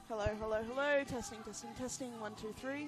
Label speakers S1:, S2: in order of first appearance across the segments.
S1: Hello, hello, hello. Testing, testing, testing. 1, 2, 3.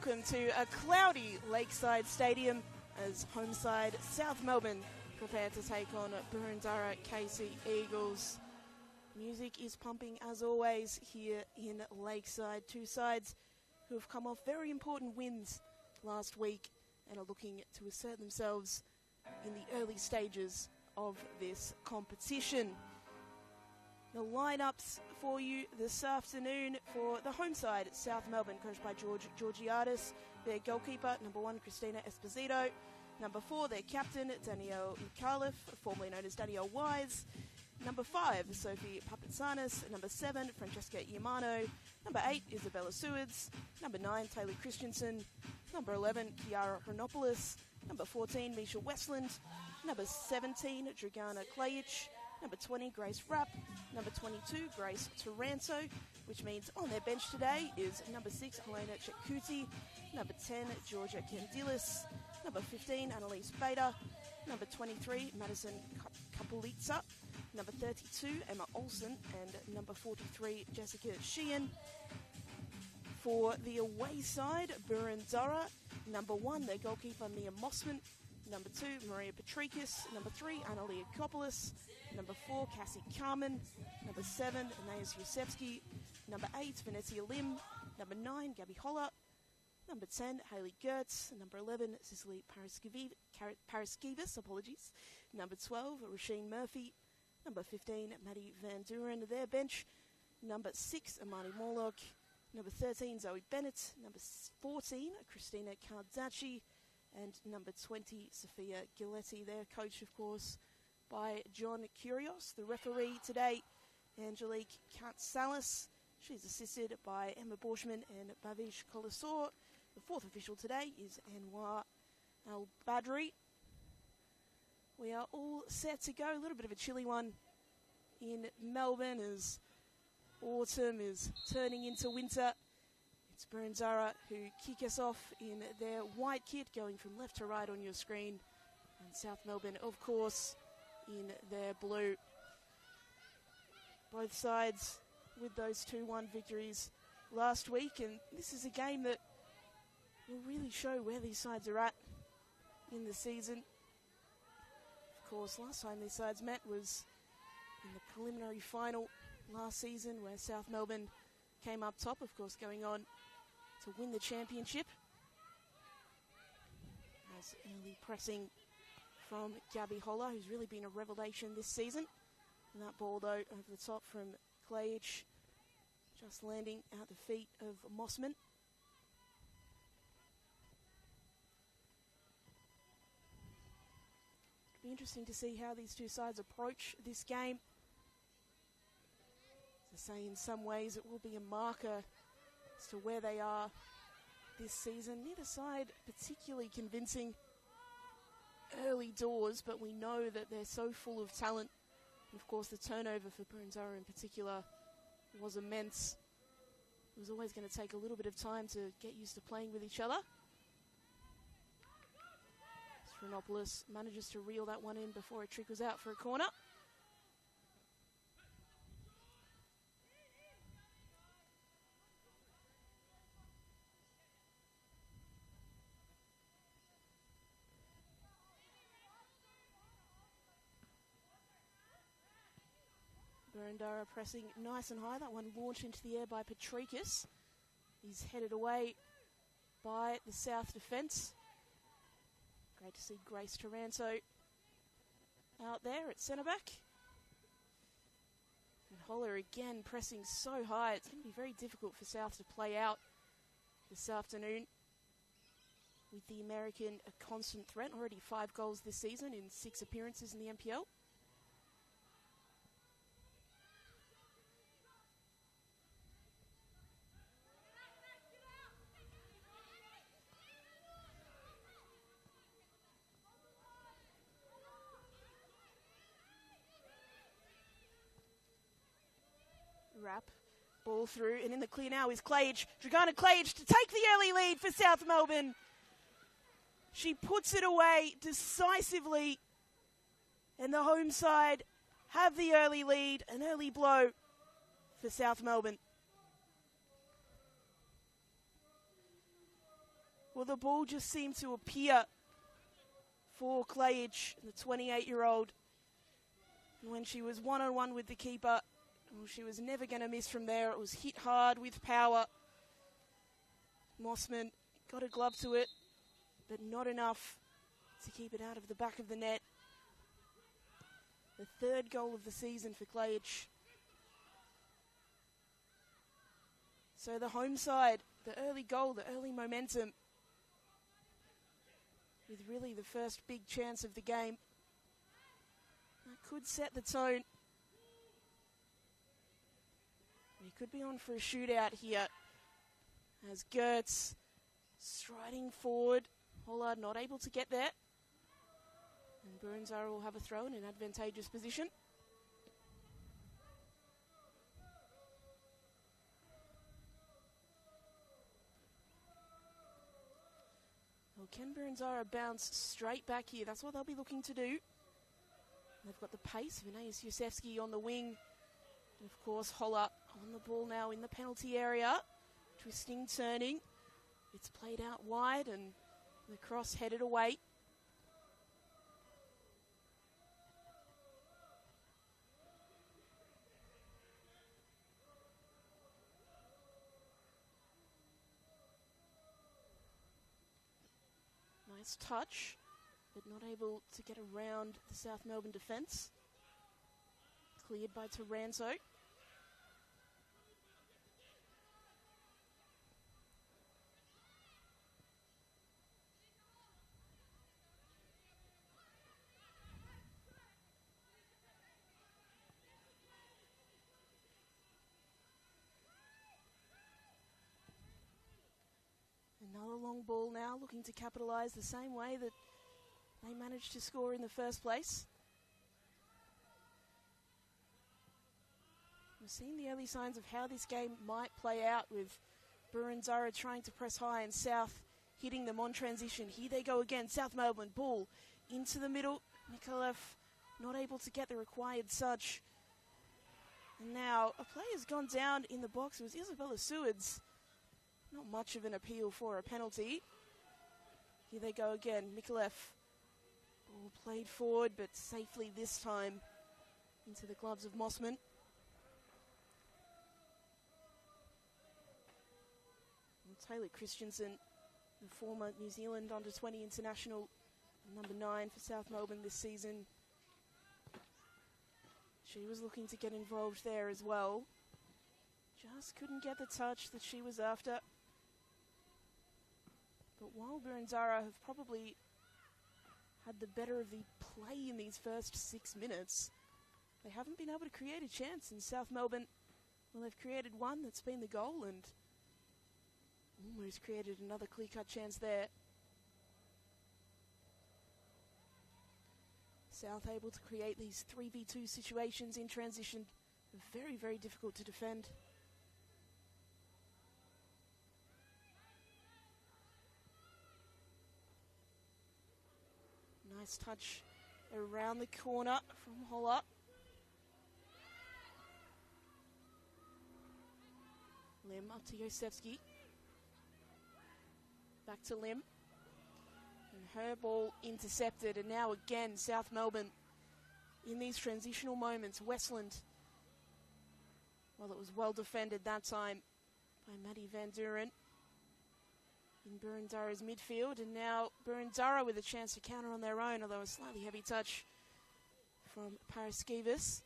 S1: welcome to a cloudy Lakeside Stadium as home side South Melbourne prepare to take on Boroondara-Carey Eagles. Music is pumping as always here in Lakeside. Two sides who have come off very important wins last week and are looking to assert themselves in the early stages of this competition. The lineups for you this afternoon for the home side, South Melbourne, coached by George Georgiadis. Their goalkeeper, number 1, Christina Esposito. Number 4, their captain, Danielle Micallef, formerly known as Danielle Wise. Number 5, Sophie Papatsanis. Number 7, Francesca Iamano. Number 8, Isabella Sewards. Number 9, Taylor Christensen. Number 11, Kiara Hronopoulos. Number 14, Misha Westland. Number 17, Dragana Klajic. Number 20, Grace Rapp. Number 22, Grace Taranto, which means on their bench today is number 6, Helena Chekuti. Number 10, Georgia Candilis. Number 15, Annalise Bader. Number 23, Madison Kapulitsa. Number 32, Emma Olsen. And number 43, Jessica Sheehan. For the away side, Boroondara. Number 1, their goalkeeper, Mia Mossman. Number 2, Maria Patrikis. Number 3, Analia Kopoulos. Number 4, Cassie Carmen. Number 7, Anais Yusevsky. Number 8, Venetia Lim. Number 9, Gabby Holler. Number 10, Hayley Gertz. Number 11, Cicely Paraskevas. Number 12, Rasheen Murphy. Number 15, Maddie Van Duren, their bench. Number 6, Amani Morlock. Number 13, Zoe Bennett. Number 14, Christina Cardacci. And number 20, Sophia Giletti, their coach, of course, by John Curios. The referee today, Angelique Katsalis. She's assisted by Emma Borshman and Bavish Kolasor. The fourth official today is Anwar Al-Badri. We are all set to go. A little bit of a chilly one in Melbourne as autumn is turning into winter. It's Boroondara who kick us off in their white kit, going from left to right on your screen. And South Melbourne, of course, in their blue. Both sides with those 2-1 victories last week. And this is a game that will really show where these sides are at in the season. Of course, last time these sides met was in the preliminary final last season, where South Melbourne came up top, of course, going on to win the championship. As early pressing from Gabby Holler, who's really been a revelation this season. And that ball, though, over the top from Klajic, just landing at the feet of Mossman. It'll be interesting to see how these two sides approach this game. As I say, in some ways it will be a marker as to where they are this season. Neither side particularly convincing early doors, but we know that they're so full of talent. And of course, the turnover for Boroondara in particular was immense. It was always going to take a little bit of time to get used to playing with each other. Hronopoulos manages to reel that one in before it trickles out for a corner. Boroondara pressing nice and high. That one launched into the air by Patrikis. He's headed away by the South defence. Great to see Grace Taranto out there at centre-back. And Holler again pressing so high. It's going to be very difficult for South to play out this afternoon. With the American a constant threat. Already 5 goals this season in 6 appearances in the NPL. Rapp, ball through, and in the clear now is Klajic. Dragana Klajic to take the early lead for South Melbourne. She puts it away decisively, and the home side have the early lead, an early blow for South Melbourne. Well, the ball just seemed to appear for Clayage, the 28-year-old. And when she was one-on-one with the keeper, well, she was never going to miss from there. It was hit hard with power. Mossman got a glove to it, but not enough to keep it out of the back of the net. The third goal of the season for Clayage. So the home side, the early goal, the early momentum, with really the first big chance of the game. That could set the tone. We could be on for a shootout here. As Gertz striding forward. Hollard not able to get there. And Boroondara will have a throw in an advantageous position. Well, can Boroondara bounce straight back here? That's what they'll be looking to do. They've got the pace of Anais Yusefsky on the wing. And of course, Holler on the ball now in the penalty area. Twisting, turning. It's played out wide and the cross headed away. Nice touch, but not able to get around the South Melbourne defence. Cleared by Taranto. Another long ball now, looking to capitalise the same way that they managed to score in the first place. We've seen the early signs of how this game might play out, with Boroondara trying to press high and South hitting them on transition. Here they go again, South Melbourne, ball into the middle. Nikolaev not able to get the required touch. And now a player's gone down in the box. It was Isabella Sewards. Not much of an appeal for a penalty. Here they go again. Nikolaev. Ball played forward, but safely this time into the gloves of Mossman. And Taylor Christensen, the former New Zealand under-20 international, number 9 for South Melbourne this season. She was looking to get involved there as well. Just couldn't get the touch that she was after. But while Boroondara have probably had the better of the play in these first 6 minutes, they haven't been able to create a chance. In South Melbourne, well, they've created one that's been the goal and almost created another clear-cut chance there. South able to create these 3v2 situations in transition. Very, very difficult to defend. Nice touch around the corner from Holler. Lim up to Yosefsky. Back to Lim. And her ball intercepted. And now again, South Melbourne in these transitional moments. Westland. Well, it was well defended that time by Maddie Van Duren in Boroondara's midfield. And now Boroondara with a chance to counter on their own, although a slightly heavy touch from Paraskevas.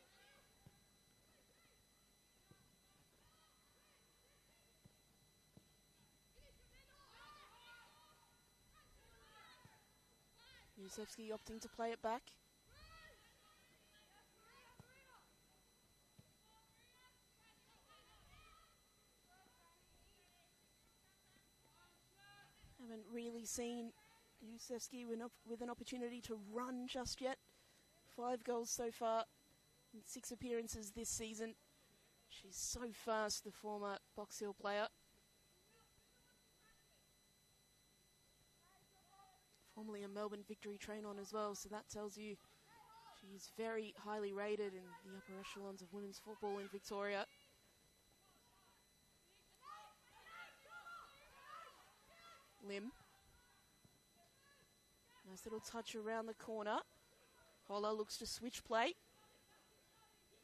S1: Yusefsky opting to play it back. Haven't really seen Yusefsky with an opportunity to run just yet. 5 goals so far in 6 appearances this season. She's so fast, the former Box Hill player. Formerly a Melbourne Victory train-on as well, so that tells you she's very highly rated in the upper echelons of women's football in Victoria. Lim Nice little touch around the corner. Holler looks to switch play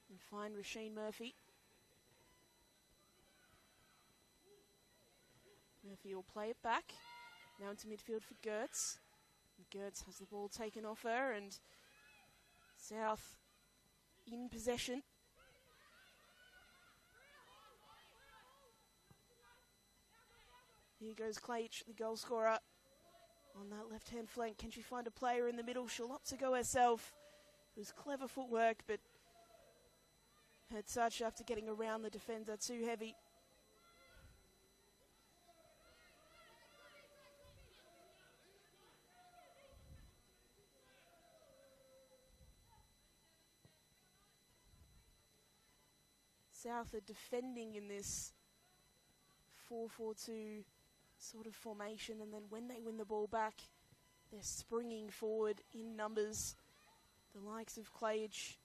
S1: and find Rasheen Murphy. Murphy will play it back. Now into midfield for Gertz. And Gertz has the ball taken off her, and South in possession. Here goes Claich, the goal scorer, on that left-hand flank. Can she find a player in the middle? She'll opt to go herself. It was clever footwork, but her touch after getting around the defender too heavy. South are defending in this 4-4-2 sort of formation, and then when they win the ball back, they're springing forward in numbers. The likes of Clage,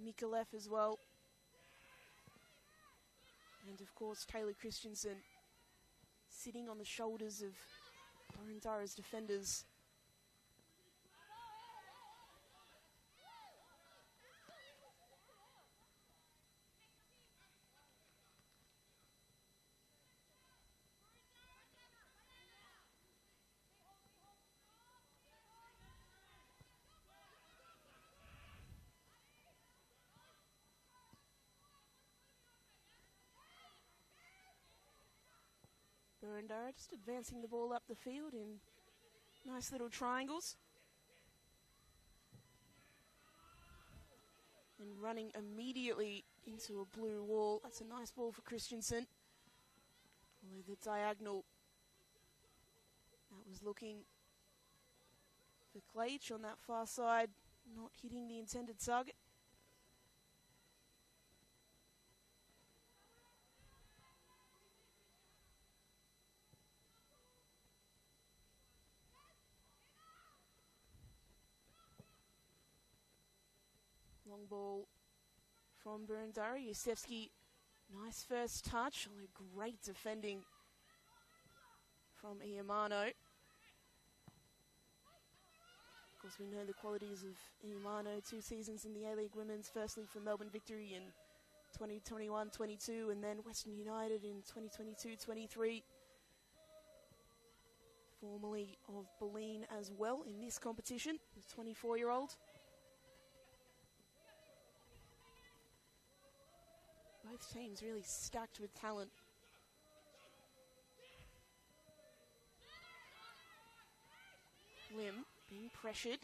S1: Mikolev as well, and of course Taylor Christensen sitting on the shoulders of Boroondara's defenders. Boroondara just advancing the ball up the field in nice little triangles. And running immediately into a blue wall. That's a nice ball for Christensen. Although the diagonal, that was looking for Claich on that far side, not hitting the intended target. Long ball from Boroondara. Yusevski, nice first touch. Great defending from Iamano. Of course, we know the qualities of Iamano. 2 seasons in the A-League Women's, firstly for Melbourne Victory in 2021-22, and then Western United in 2022-23. Formerly of Boleyn as well in this competition, the 24-year-old. Both teams really stacked with talent. Lim being pressured.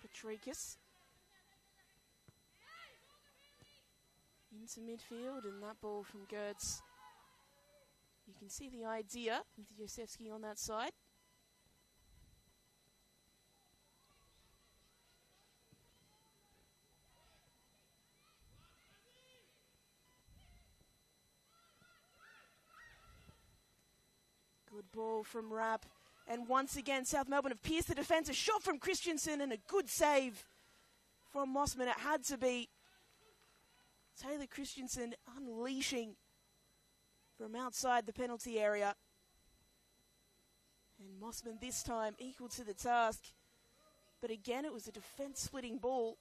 S1: Patricus into midfield, and that ball from Gertz. You can see the idea with Yosefsky on that side. Good ball from Rapp. And once again, South Melbourne have pierced the defence. A shot from Christensen and a good save from Mossman. It had to be. Taylor Christensen unleashing from outside the penalty area. And Mossman this time equal to the task. But again, it was a defence-splitting ball.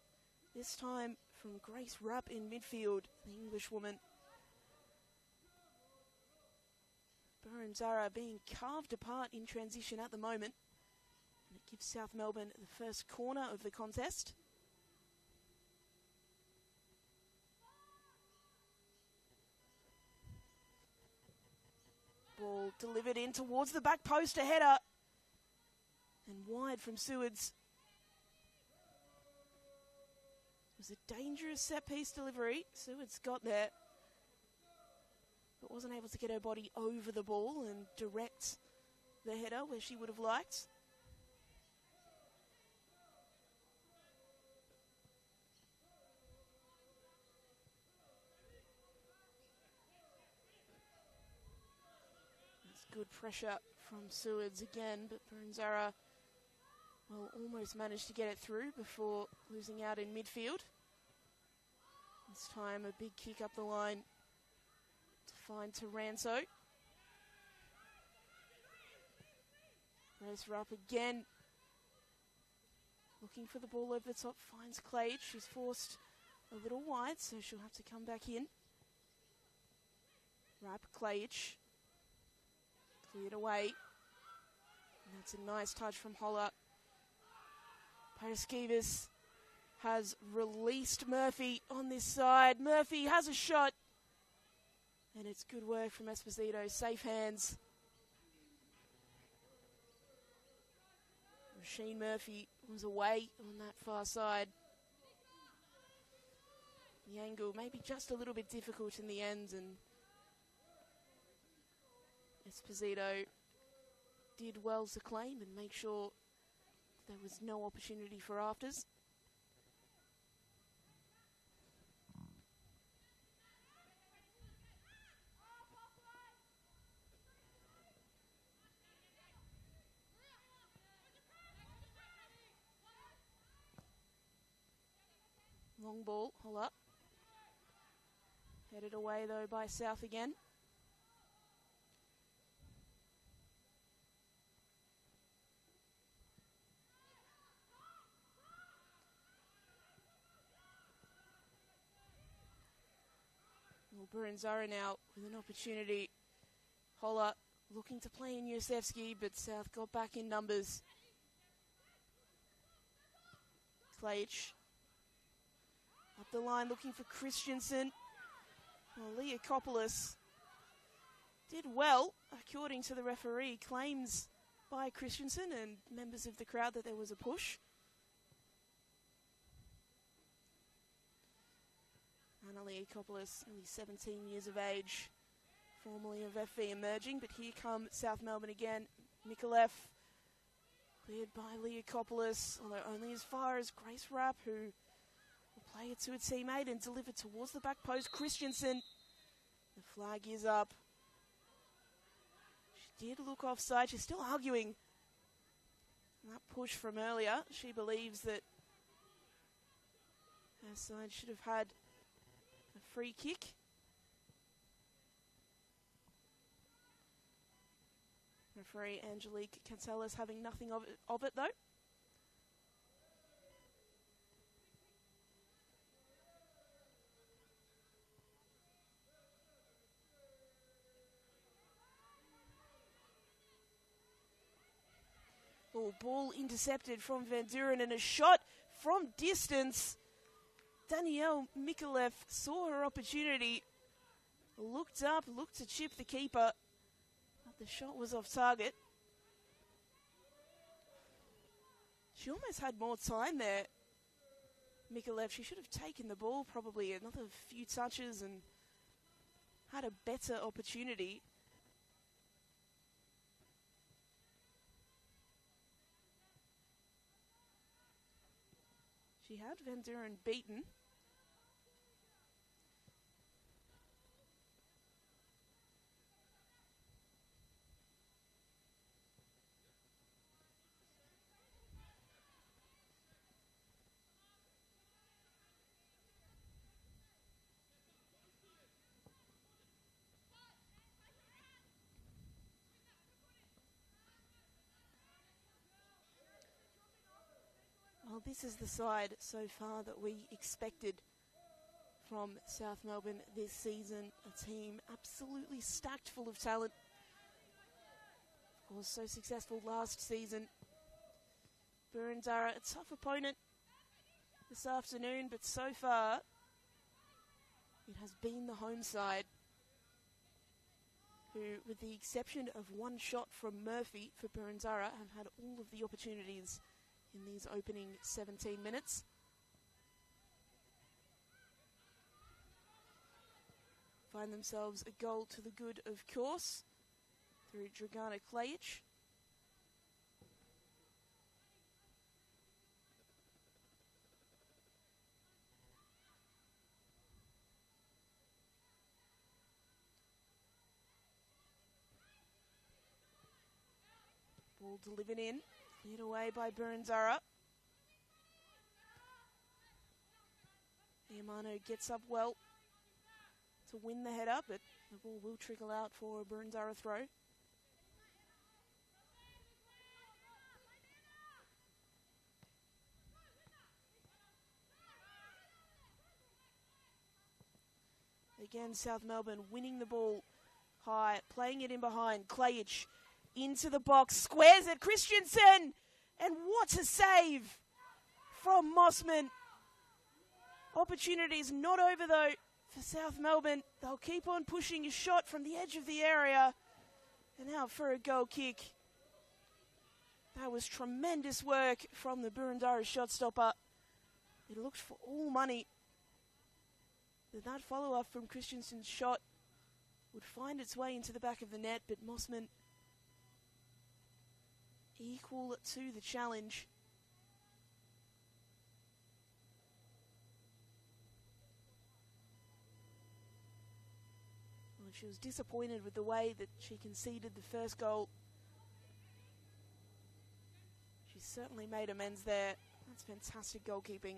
S1: This time from Grace Rapp in midfield, the Englishwoman. Boroondara being carved apart in transition at the moment. And it gives South Melbourne the first corner of the contest. Ball delivered in towards the back post, a header. And wide from Sewards. It was a dangerous set-piece delivery. Sewards got there, but wasn't able to get her body over the ball and direct the header where she would have liked. That's good pressure from Sewards again, but Boroondara will almost manage to get it through before losing out in midfield. This time a big kick up the line to find Taranto. Race Rupp again. Looking for the ball over the top. Finds Clade. She's forced a little wide, so she'll have to come back in. Rupp, Clade. Cleared away. And that's a nice touch from Holler. Paraskevas has released Murphy on this side. Murphy has a shot. And it's good work from Esposito. Safe hands. Machine Murphy was away on that far side. The angle maybe just a little bit difficult in the end, and Esposito did well to claim and make sure there was no opportunity for afters. Long ball, hold up. Headed away though by South again. Well, Boroondara now with an opportunity. Holler looking to play in Yosefsky, but South got back in numbers. Klage. Up the line looking for Christensen. Well, Leokopoulos did well, according to the referee. Claims by Christensen and members of the crowd that there was a push. Anna Leokopoulos, only 17 years of age, formerly of FV emerging, but here come South Melbourne again. Mikulev cleared by Leokopoulos, although only as far as Grace Rapp, who will play it to a teammate and deliver towards the back post. Christensen, the flag is up. She did look offside. She's still arguing that push from earlier. She believes that her side should have had a free kick. Referee Angelique Cancelas having nothing of it though. Oh, ball intercepted from Van Duren and a shot from distance. Danielle Mikulev saw her opportunity, looked up, looked to chip the keeper, but the shot was off target. She almost had more time there, Mikulev. She should have taken the ball probably another few touches and had a better opportunity. She had Van Duren beaten. Well, this is the side so far that we expected from South Melbourne this season. A team absolutely stacked full of talent. Of course, so successful last season. Boroondara, a tough opponent this afternoon, but so far it has been the home side who, with the exception of one shot from Murphy for Boroondara, have had all of the opportunities in these opening 17 minutes. Find themselves a goal to the good, of course, through Dragana Klajic. Ball delivered in. Cleared away by Boroondara. Iamano gets up well to win the header, but The ball will trickle out for a Boroondara throw. Again, South Melbourne winning the ball high, playing it in behind. Klajich into the box, squares it, Christensen! And what a save from Mossman. Opportunities not over though for South Melbourne. They'll keep on pushing a shot from the edge of the area. And now for a goal kick. That was tremendous work from the Boroondara shot stopper. It looked for all money. That follow-up from Christensen's shot would find its way into the back of the net, but Mossman equal to the challenge. Well, she was disappointed with the way that she conceded the first goal. She certainly made amends there. That's fantastic goalkeeping.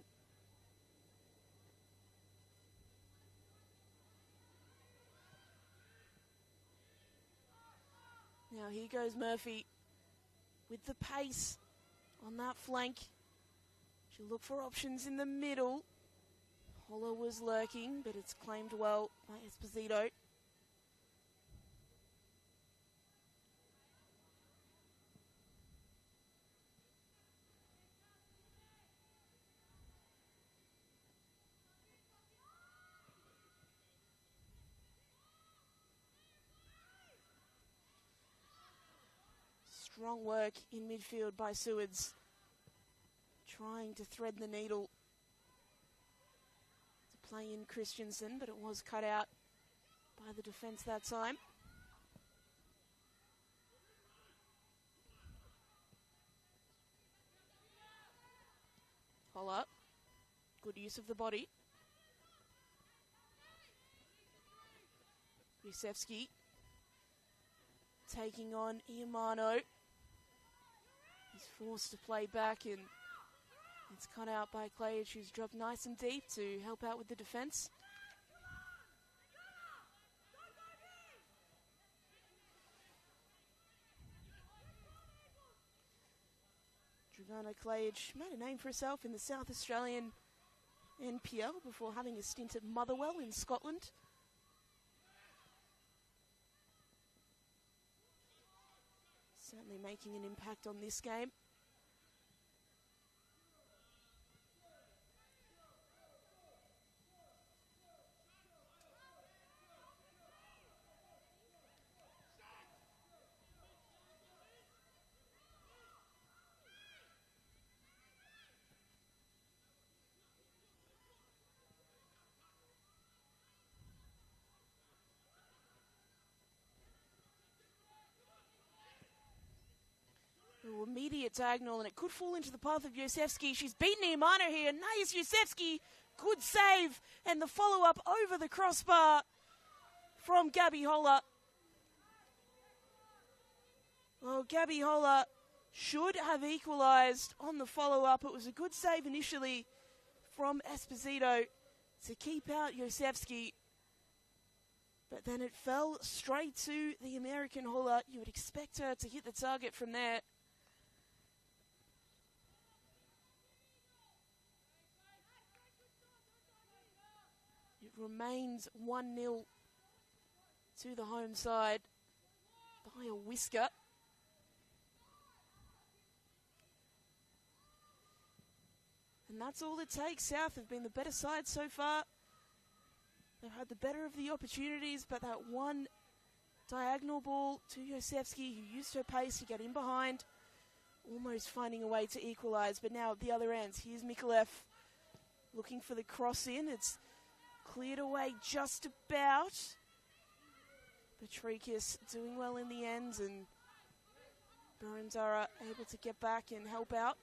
S1: Now here goes Murphy with the pace on that flank. She'll look for options in the middle. Holler was lurking, but it's claimed well by Esposito. Strong work in midfield by Sewards, trying to thread the needle to play in Christensen, but it was cut out by the defence that time. Holler, good use of the body. Yusevski taking on Iamano. He's forced to play back, and it's cut out by Klajich, who's dropped nice and deep to help out with the defence. Dragana Klajich made a name for herself in the South Australian NPL before having a stint at Motherwell in Scotland. Certainly making an impact on this game. Immediate diagonal, and it could fall into the path of Yosefsky. She's beaten Iamano here. Nice Yosefsky. Good save. And the follow-up over the crossbar from Gabby Holler. Well, Gabby Holler should have equalised on the follow-up. It was a good save initially from Esposito to keep out Yosefsky. But then it fell straight to the American Holler. You would expect her to hit the target from there. It remains 1-0 to the home side by a whisker. And that's all it takes. South have been the better side so far. They've had the better of the opportunities, but that one diagonal ball to Yosefsky, who used her pace to get in behind, almost finding a way to equalise. But now at the other end, here's Mikulev looking for the cross in. It's cleared away just about. Patrikis doing well in the end, and Boroondara able to get back and help out.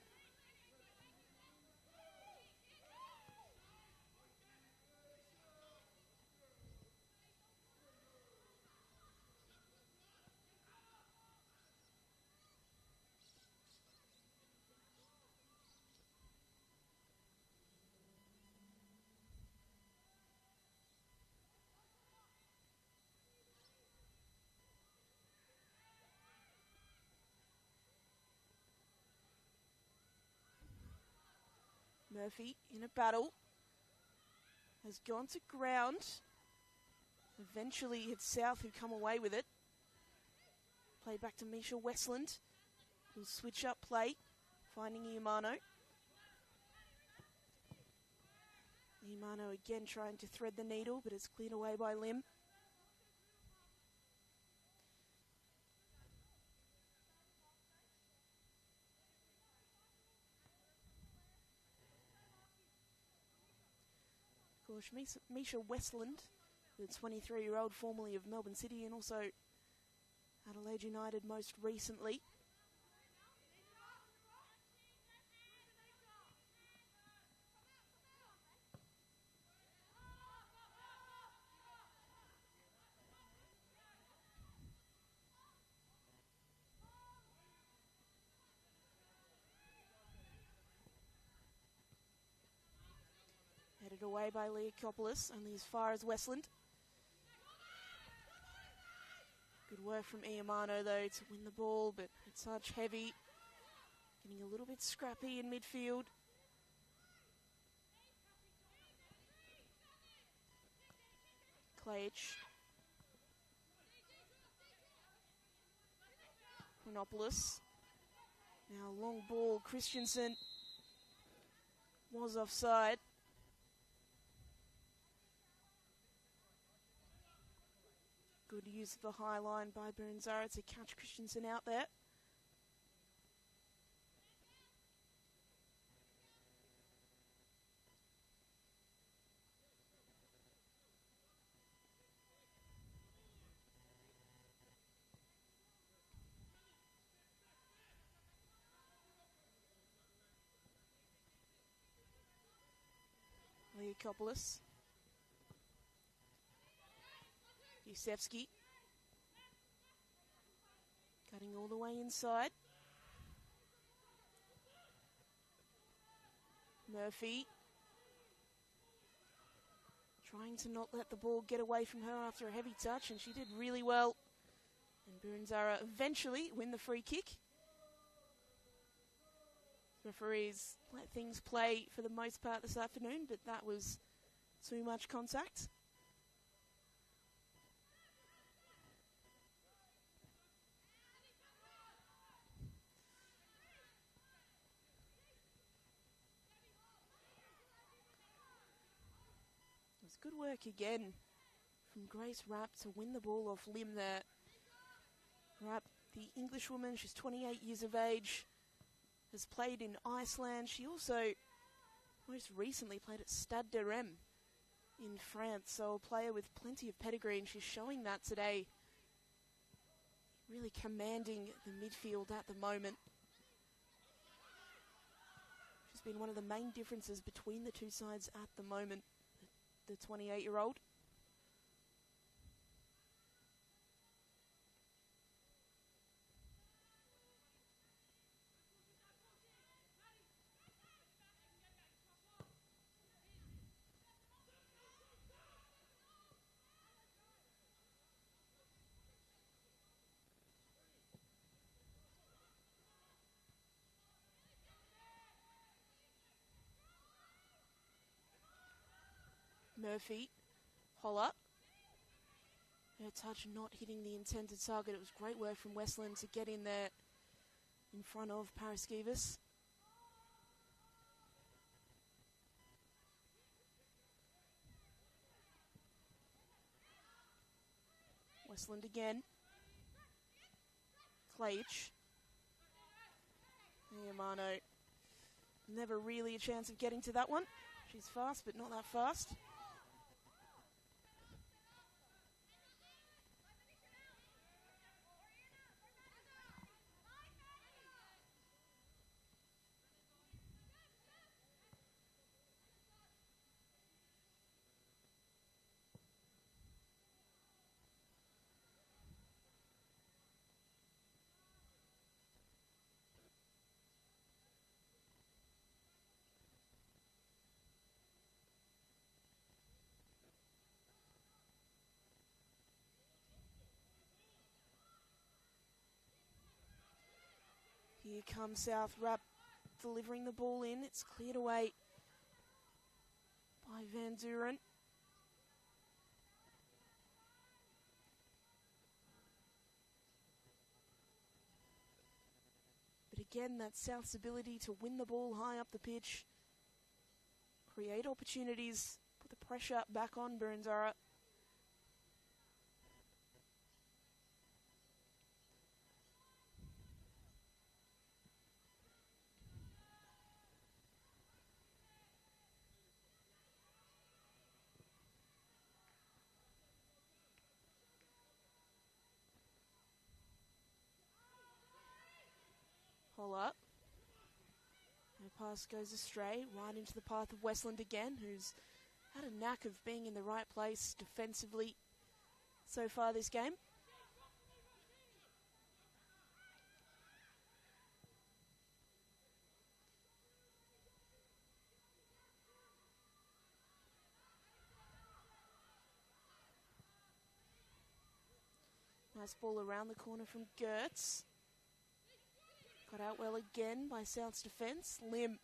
S1: Murphy in a battle. Has gone to ground. Eventually it's South who come away with it. Play back to Misha Westland. Will switch up play, finding Iumano. Iumano again trying to thread the needle, but it's cleared away by Lim. Of course, Misha Westland, the 23-year-old formerly of Melbourne City and also Adelaide United most recently. Headed away by Leakopoulos, only as far as Westland. Good work from Iumano though to win the ball, but it's such heavy. Getting a little bit scrappy in midfield. Klage. Chronopoulos. Now long ball, Christensen was offside. Good use of the high line by Boroondara to catch Christensen out there. Leakopoulos. Yusevsky. Cutting all the way inside. Murphy. Trying to not let the ball get away from her after a heavy touch, and she did really well. And Boroondara eventually win the free kick. Referees let things play for the most part this afternoon, but that was too much contact. It was good work again from Grace Rapp to win the ball off Lim there. Rapp, the Englishwoman, she's 28 years of age, has played in Iceland. She also most recently played at Stade de Reims in France, so a player with plenty of pedigree, and she's showing that today. Really commanding the midfield at the moment. She's been one of the main differences between the two sides at the moment, the 28-year-old. Murphy, Holler. Her touch not hitting the intended target. It was great work from Westland to get in there in front of Paraskevas. Westland again. Klage. Iumano. Never really a chance of getting to that one. She's fast, but not that fast. Here comes South. Rapp delivering the ball in. It's cleared away by Van Duren. But again, that's South's ability to win the ball high up the pitch, create opportunities, put the pressure back on Boroondara. Up. The pass goes astray, right into the path of Westland again, who's had a knack of being in the right place defensively so far this game. Nice ball around the corner from Gertz. Got out well again by South's defence. Lim.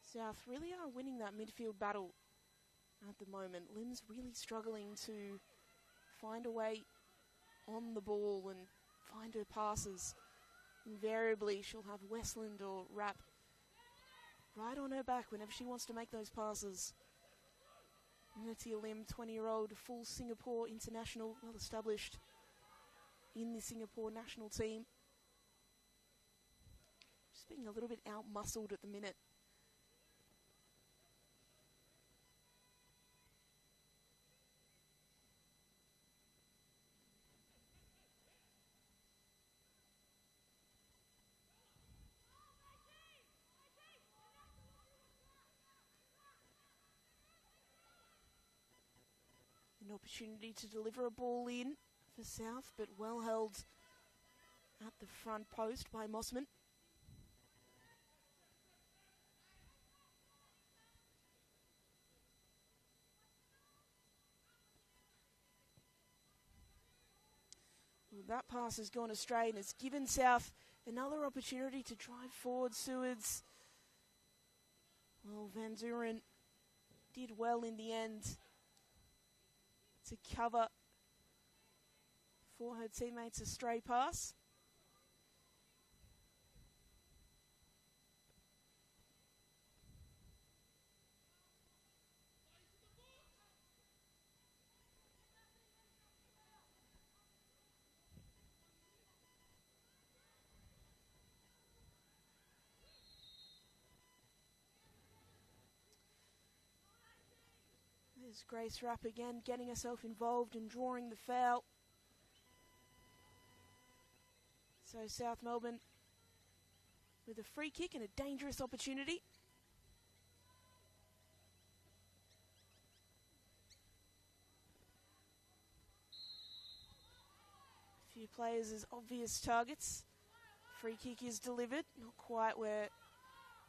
S1: South really are winning that midfield battle at the moment. Lim's really struggling to find a way on the ball and find her passes. Invariably, she'll have Westland or Rapp right on her back whenever she wants to make those passes. Natia Lim, 20-year-old, full Singapore international, well established in the Singapore national team. Just being a little bit out-muscled at the minute. An opportunity to deliver a ball in for South, but well held at the front post by Mossman. Well, that pass has gone astray and has given South another opportunity to drive forward. Sewards. Well, Van Duren did well in the end to cover for her teammates a stray pass. There's Grace Rapp again, getting herself involved and drawing the foul. So South Melbourne with a free kick and a dangerous opportunity. A few players as obvious targets. Free kick is delivered, not quite where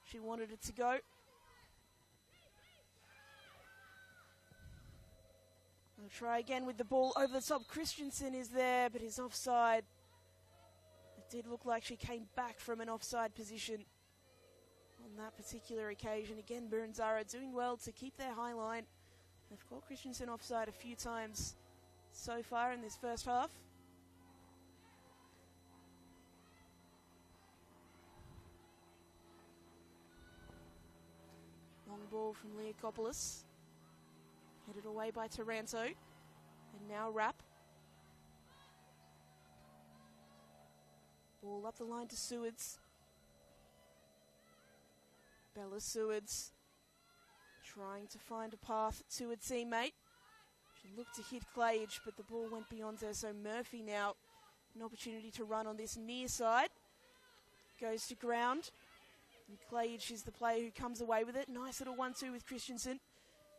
S1: she wanted it to go. We'll try again with the ball over the top. Christensen is there, but he's offside. It did look like she came back from an offside position on that particular occasion. Again, Boroondara doing well to keep their high line. They've caught Christensen offside a few times so far in this first half. Long ball from Leakopoulos. Headed away by Taranto. And now Rapp. Ball up the line to Sewards. Bella Sewards trying to find a path to a teammate. She looked to hit Clage, but the ball went beyond her. So Murphy now an opportunity to run on this near side. Goes to ground. And Clage is the player who comes away with it. Nice little 1-2 with Christensen.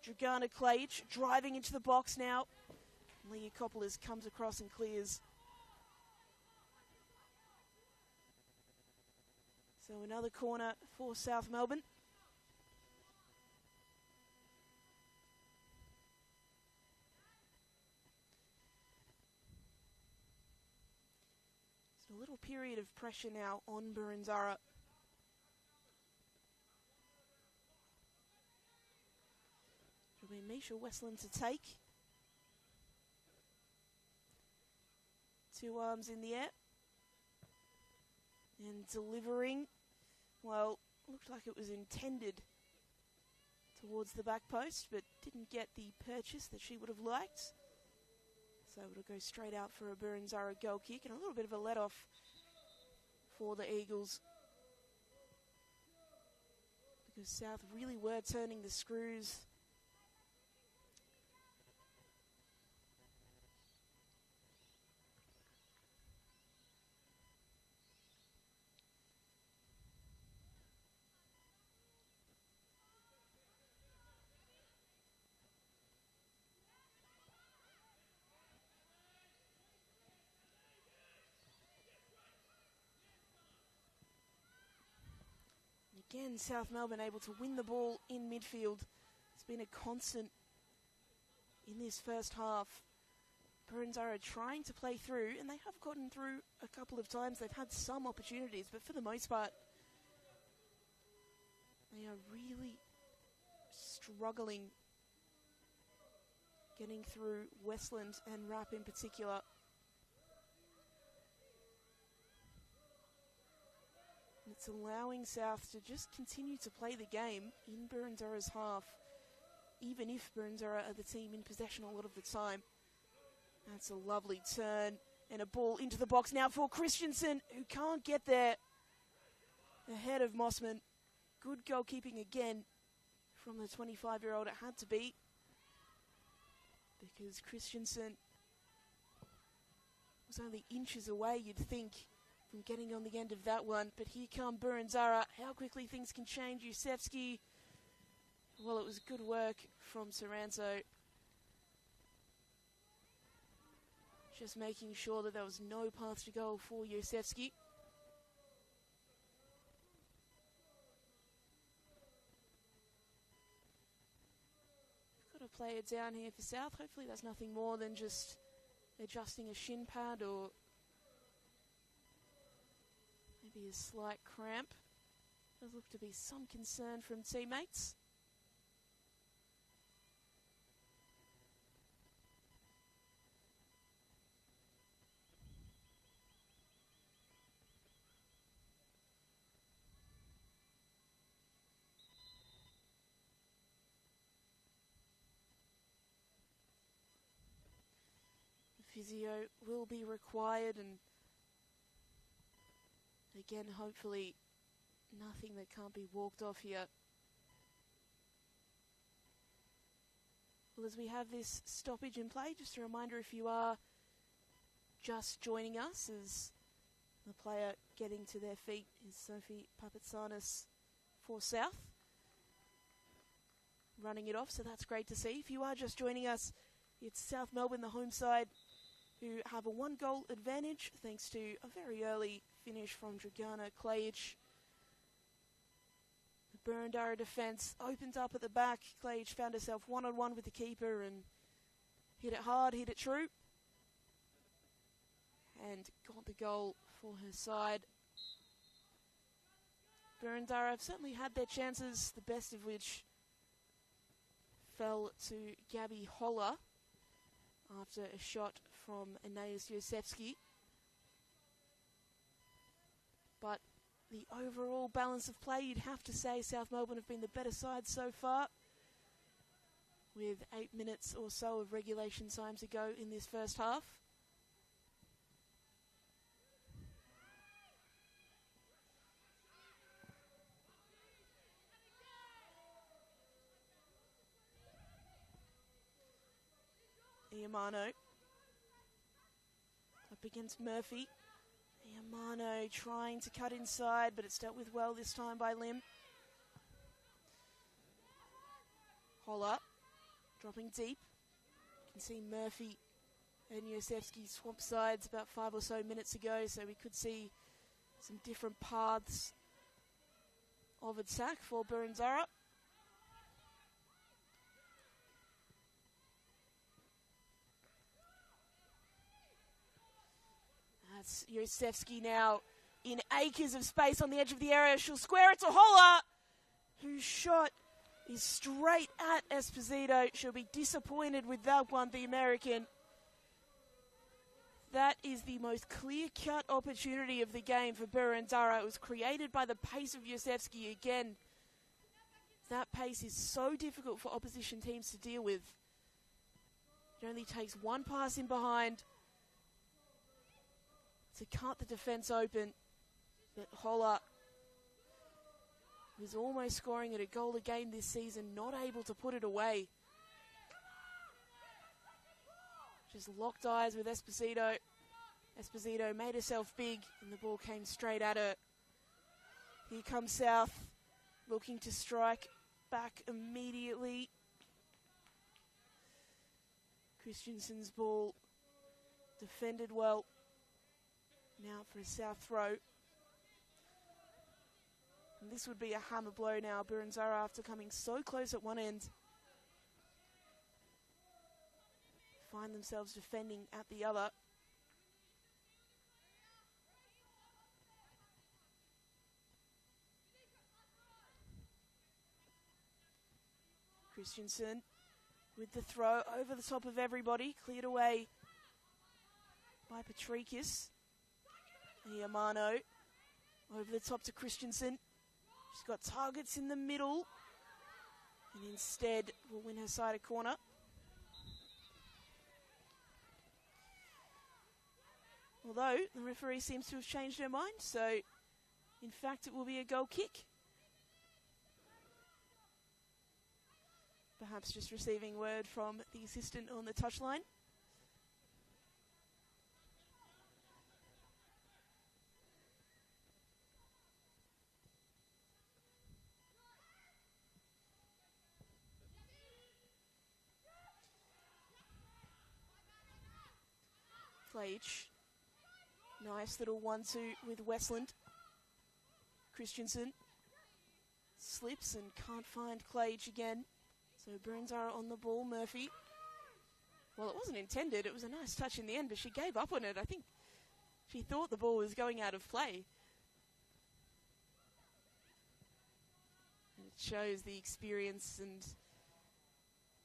S1: Dragana Clage driving into the box now. Leakopoulos comes across and clears. So another corner for South Melbourne. period of pressure now on Boroondara. It'll be Misha Westland to take. Two arms in the air. And delivering, well, looked like it was intended towards the back post, but didn't get the purchase that she would have liked. So it'll go straight out for a Boroondara goal kick, and a little bit of a let-off for the Eagles, because South really were turning the screws. Again, South Melbourne able to win the ball in midfield. It's been a constant in this first half. Boroondara trying to play through, and they have gotten through a couple of times. They've had some opportunities, but for the most part, they are really struggling getting through Westland and Rapp in particular. It's allowing South to just continue to play the game in Boroondara's half, even if Boroondara are the team in possession a lot of the time. That's a lovely turn and a ball into the box now for Christensen, who can't get there ahead of Mossman. Good goalkeeping again from the 25-year-old. It had to be, because Christensen was only inches away, you'd think, from getting on the end of that one. But here come Boroondara. How quickly things can change. Yusevsky. Well, it was good work from Saranto. Just making sure that there was no path to goal for Yusevsky. Got to play it down here for South. Hopefully that's nothing more than just adjusting a shin pad or maybe a slight cramp. Does look to be some concern from teammates. The physio will be required, and again, hopefully nothing that can't be walked off here. Well, as we have this stoppage in play, just a reminder, if you are just joining us, as the player getting to their feet is Sophie Papatsanis for South, running it off, so that's great to see. If you are just joining us, it's South Melbourne, the home side, who have a one-goal advantage thanks to a very early finish from Dragana Klajic. The Boroondara defence opened up at the back. Klajic found herself one-on-one with the keeper and hit it hard, hit it true, and got the goal for her side. Boroondara have certainly had their chances, the best of which fell to Gabby Holler after a shot from Anais Yosefsky. But the overall balance of play, you'd have to say South Melbourne have been the better side so far, with 8 minutes or so of regulation time to go in this first half. Iamano up against Murphy. Iamano trying to cut inside, but it's dealt with well this time by Lim. Holler dropping deep. You can see Murphy and Yosefsky swamp sides about 5 or so minutes ago, so we could see some different paths of attack for Boroondara. That's Yosefsky now in acres of space on the edge of the area. She'll square it to Holler, whose shot is straight at Esposito. She'll be disappointed with that one, the American. That is the most clear-cut opportunity of the game for Boroondara. It was created by the pace of Yosefsky again. That pace is so difficult for opposition teams to deal with. It only takes one pass in behind to cut the defence open. But Holler, who's almost scoring at a goal a game this season, not able to put it away. Just locked eyes with Esposito. Esposito made herself big and the ball came straight at her. Here comes South, looking to strike back immediately. Christensen's ball defended well. Now for a South throw. And this would be a hammer blow now. Boroondara, after coming so close at one end, find themselves defending at the other. Christensen with the throw over the top of everybody, cleared away by Patrikis. Iamano over the top to Christensen. She's got targets in the middle and instead will win her side a corner. Although the referee seems to have changed her mind, so in fact it will be a goal kick. Perhaps just receiving word from the assistant on the touchline. Flage. Nice little 1-2 with Westland. Christensen slips and can't find Clage again. So Boroondara on the ball. Murphy. Well, it wasn't intended. It was a nice touch in the end, but she gave up on it. I think she thought the ball was going out of play. And it shows the experience and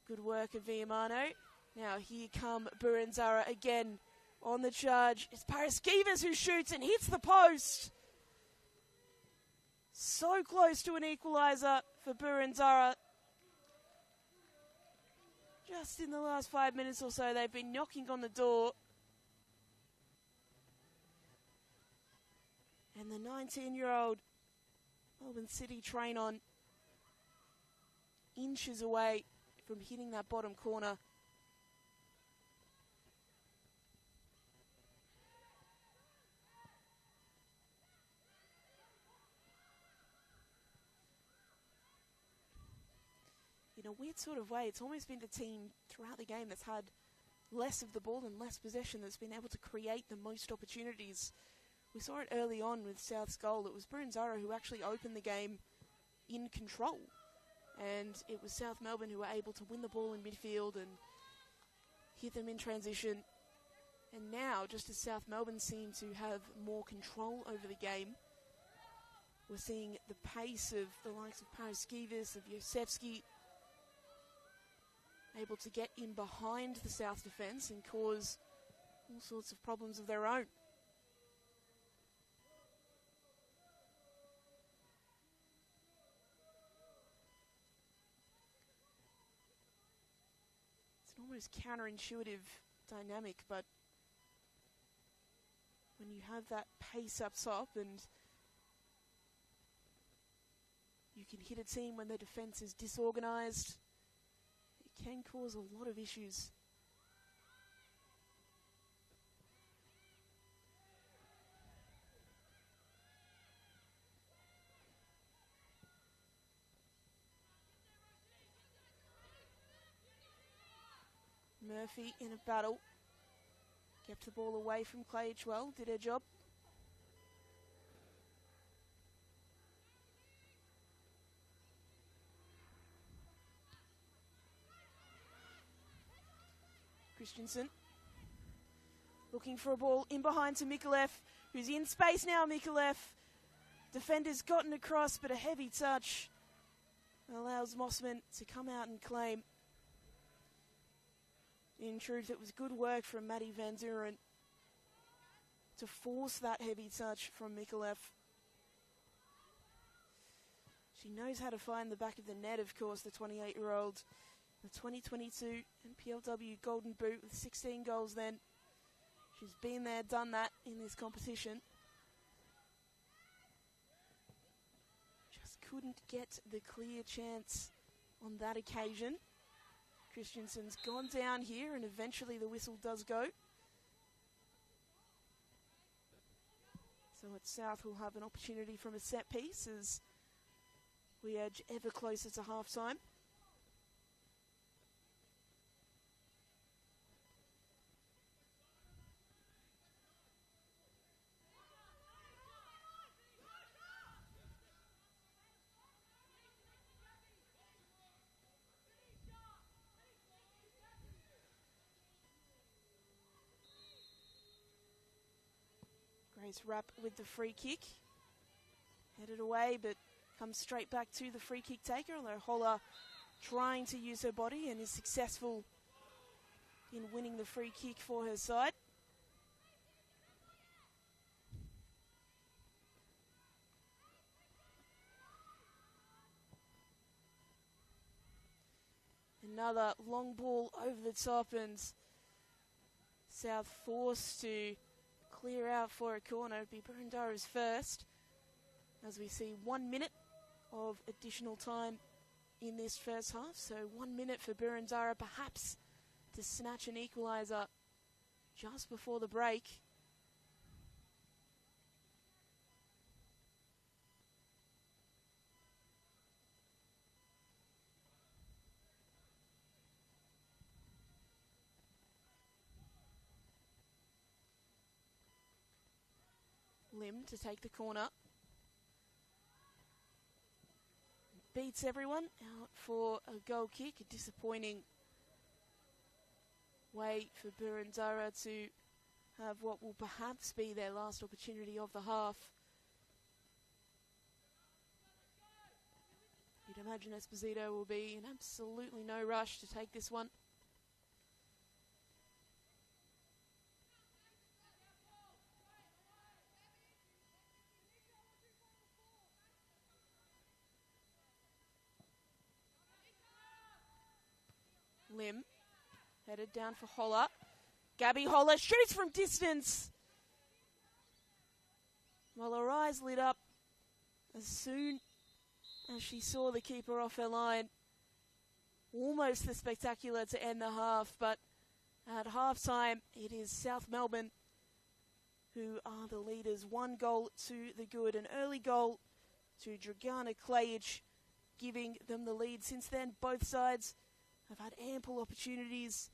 S1: good work of Viamano. Now here come Boroondara again. On the charge, it's Paraskevas who shoots and hits the post. So close to an equaliser for Boroondara. Just in the last 5 minutes or so, they've been knocking on the door. And the 19-year-old Melbourne City train on inches away from hitting that bottom corner. In a weird sort of way, it's almost been the team throughout the game that's had less of the ball and less possession that's been able to create the most opportunities. We saw it early on with South's goal. It was Boroondara who actually opened the game in control. And it was South Melbourne who were able to win the ball in midfield and hit them in transition. And now, just as South Melbourne seem to have more control over the game, we're seeing the pace of the likes of Paraskevas, of Yosefsky, able to get in behind the South defence and cause all sorts of problems of their own. It's an almost counterintuitive dynamic, but when you have that pace up top and you can hit a team when the defence is disorganised, can cause a lot of issues. Murphy in a battle. Kept the ball away from Clage well, did her job. Christensen Looking for a ball in behind to Mikulev, who's in space now. Mikulev, defender's gotten across, but a heavy touch allows Mossman to come out and claim. In truth, it was good work from Maddie Van Duren to force that heavy touch from Mikulev. She knows how to find the back of the net, of course, the 28-year-old. The 2022 NPLW Golden Boot with 16 goals then. She's been there, done that in this competition. Just couldn't get the clear chance on that occasion. Christensen's gone down here and eventually the whistle does go. So at South we'll have an opportunity from a set piece as we edge ever closer to half-time. Grace Rapp with the free kick. Headed away, but comes straight back to the free kick taker, although Holler trying to use her body and is successful in winning the free kick for her side. Another long ball over the top and South forced to clear out for a corner. It'd be Boroondara's first, as we see 1 minute of additional time in this first half. So 1 minute for Boroondara perhaps to snatch an equaliser just before the break. Lim to take the corner. Beats everyone out for a goal kick. A disappointing way for Boroondara to have what will perhaps be their last opportunity of the half. You'd imagine Esposito will be in absolutely no rush to take this one. Lim, headed down for Holler. Gabby Holler shoots from distance. Well, her eyes lit up as soon as she saw the keeper off her line. Almost the spectacular to end the half, but at half-time it is South Melbourne who are the leaders. 1 goal to the good. An early goal to Dragana Klajic, giving them the lead. Since then, both sides have had ample opportunities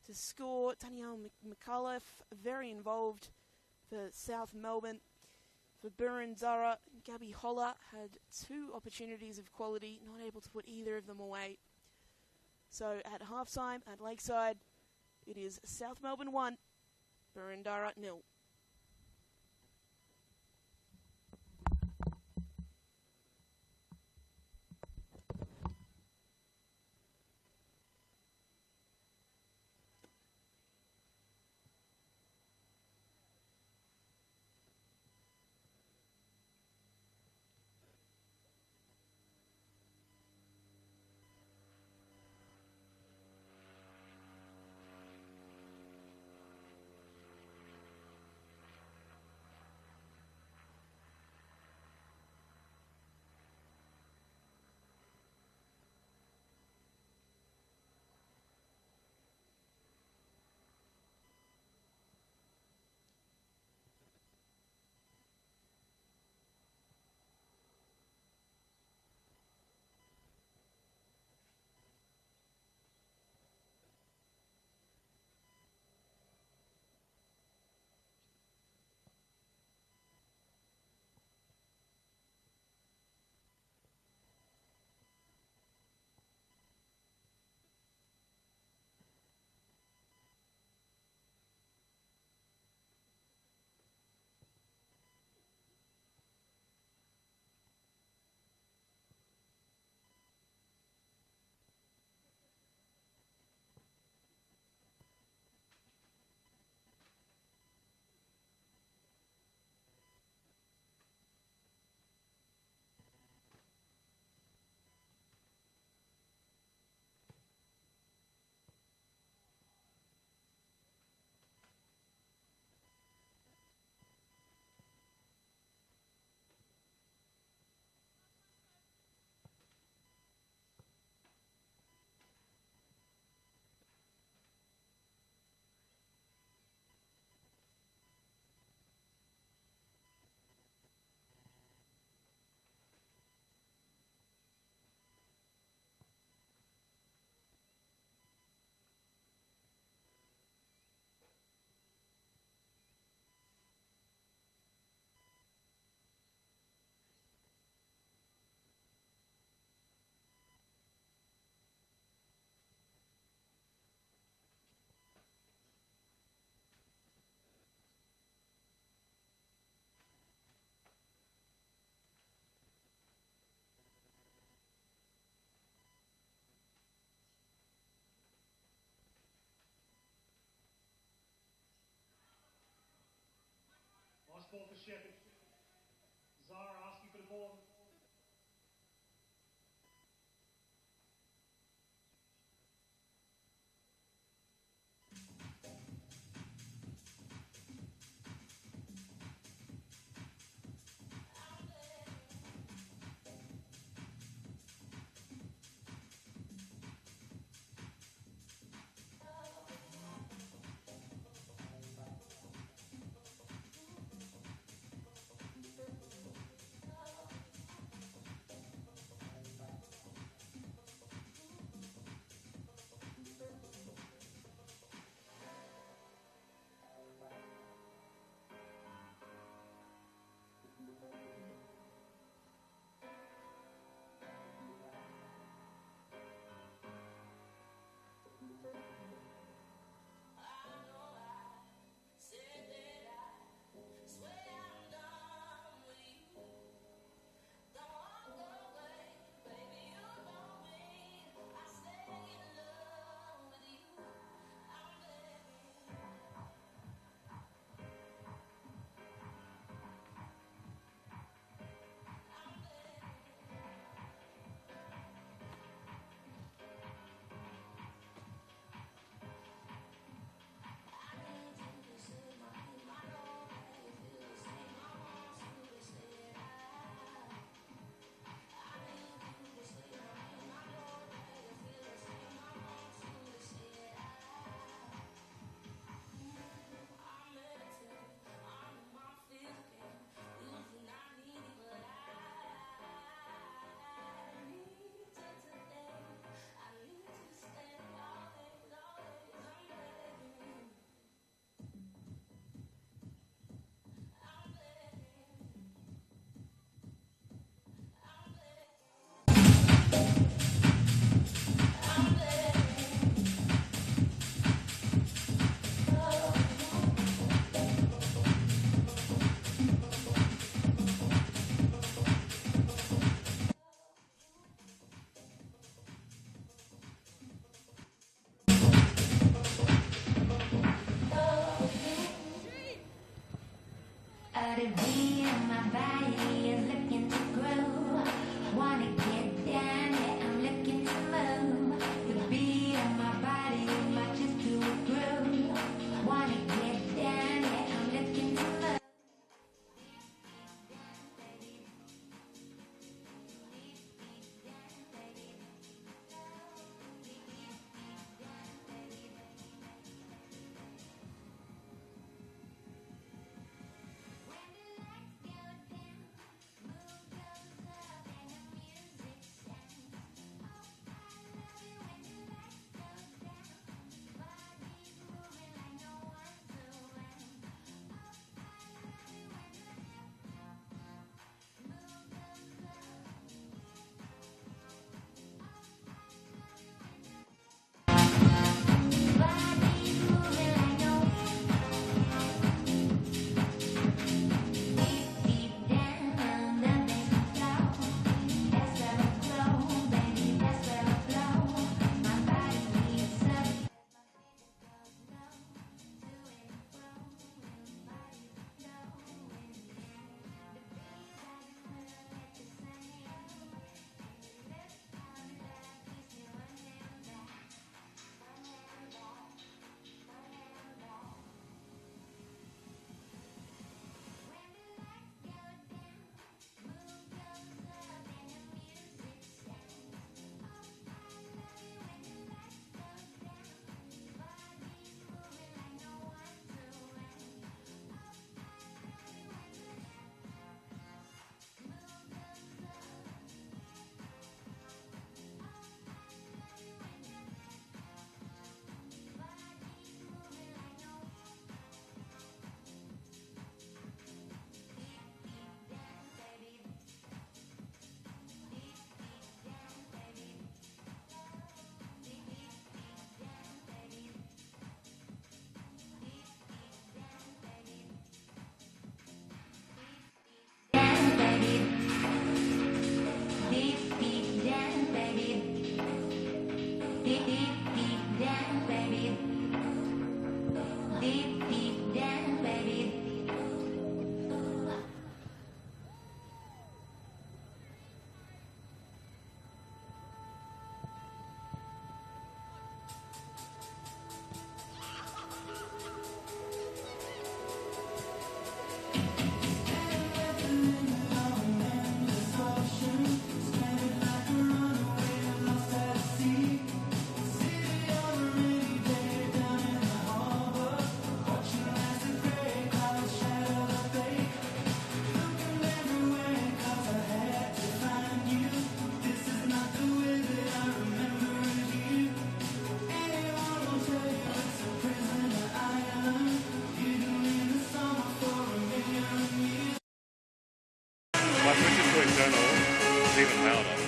S1: to score. Danielle McCullough very involved for South Melbourne. For Boroondara, Gabby Holler had 2 opportunities of quality, not able to put either of them away. So at halftime at Lakeside, it is South Melbourne 1, Boroondara 0.
S2: ball for Shepherd. Zara asking for the ball.
S3: The beat of my body is looking to grow. Wanna get down, yeah, I'm looking to move. The beat of my body marches to a groove. Wanna get down, yeah, I'm looking to move.
S4: was even louder.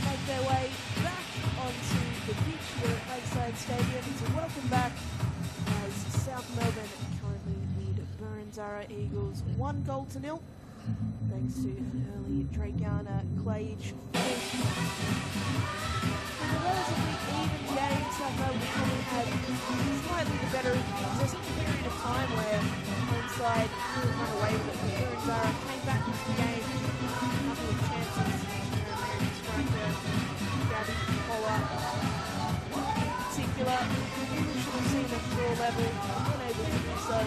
S1: make their way back onto the pitch here at Lakeside Stadium. So welcome back as South Melbourne currently lead Boroondara Eagles 1-0. thanks to an early Dragana Clage finish. And a relatively even game. South Melbourne probably had slightly the better of things. There's a period of time where home side really run away with it. Boroondara came back into the game. A couple of chances. American striker, Gabby Poller. In particular, we should have seen them draw level. Unable to do so.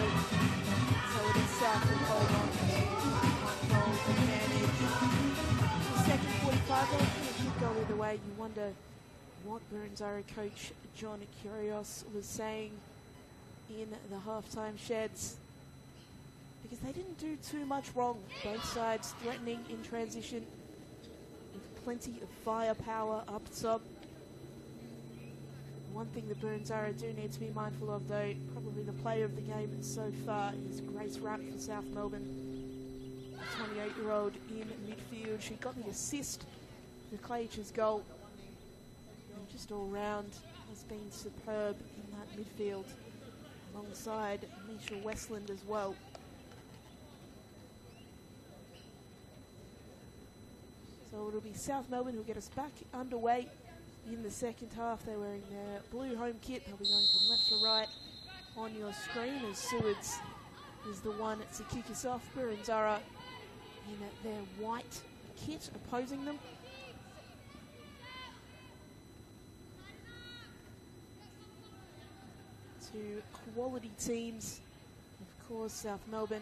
S1: So it is South will hold on to one goal advantage. The second 45 goal could go either way. You wonder what Boroondara coach John Kyrgios was saying in the halftime sheds, because they didn't do too much wrong. Both sides threatening in transition with plenty of firepower up top. One thing the Boroondara do need to be mindful of, though, probably the player of the game so far, is Grace Rapp for South Melbourne. The 28-year-old in midfield. She got the assist for Clage's goal. And just all round has been superb in that midfield, alongside Misha Westland as well. So it'll be South Melbourne who'll get us back underway in the second half. They're wearing their blue home kit. They'll be going from left to right on your screen, as Sewards is the one to kick us off. Boroondara in their white kit opposing them. Two quality teams. Of course, South Melbourne,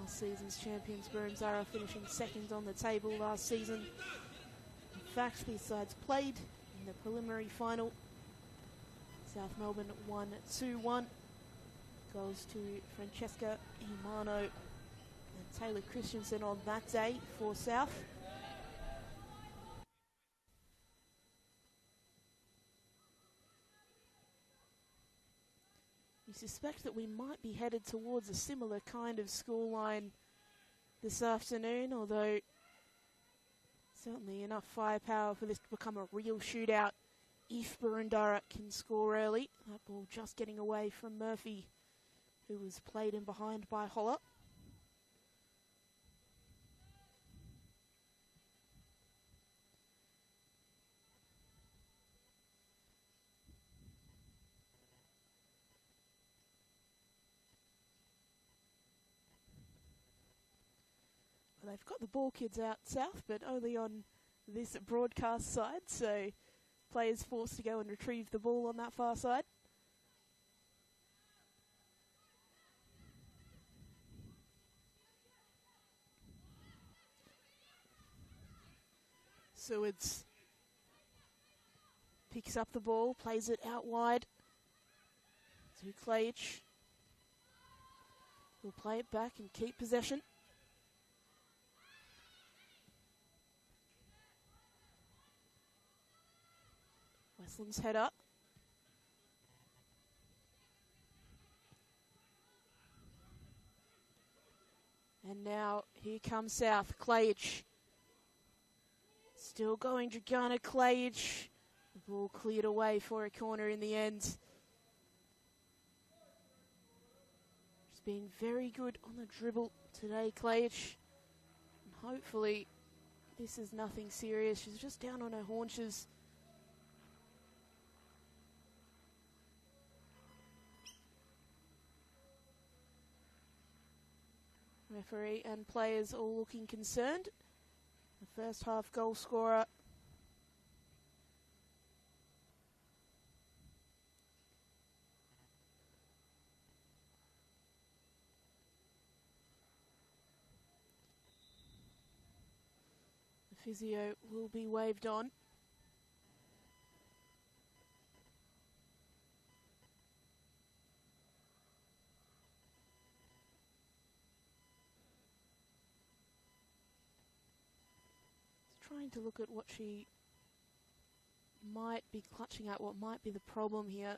S1: last season's champions. Boroondara finishing second on the table last season. In fact, these sides played in the preliminary final. South Melbourne won 2-1. Goes to Francesca Imano and Taylor Christensen on that day for South. You suspect that we might be headed towards a similar kind of scoreline this afternoon, although certainly enough firepower for this to become a real shootout if Boroondara can score early. That ball just getting away from Murphy, who was played in behind by Holler. They've got the ball kids out south, but only on this broadcast side, so players forced to go and retrieve the ball on that far side. Sewards picks up the ball, plays it out wide to Clage. We'll play it back and keep possession. Westland's head up. And now here comes South. Clage. Still going Dragana Clage. The ball cleared away for a corner in the end. Just being very good on the dribble today, Clage. And hopefully this is nothing serious. She's just down on her haunches. Referee and players all looking concerned. The first half goal scorer the physio will be waved on. Trying to look at what she might be clutching at, what might be the problem here.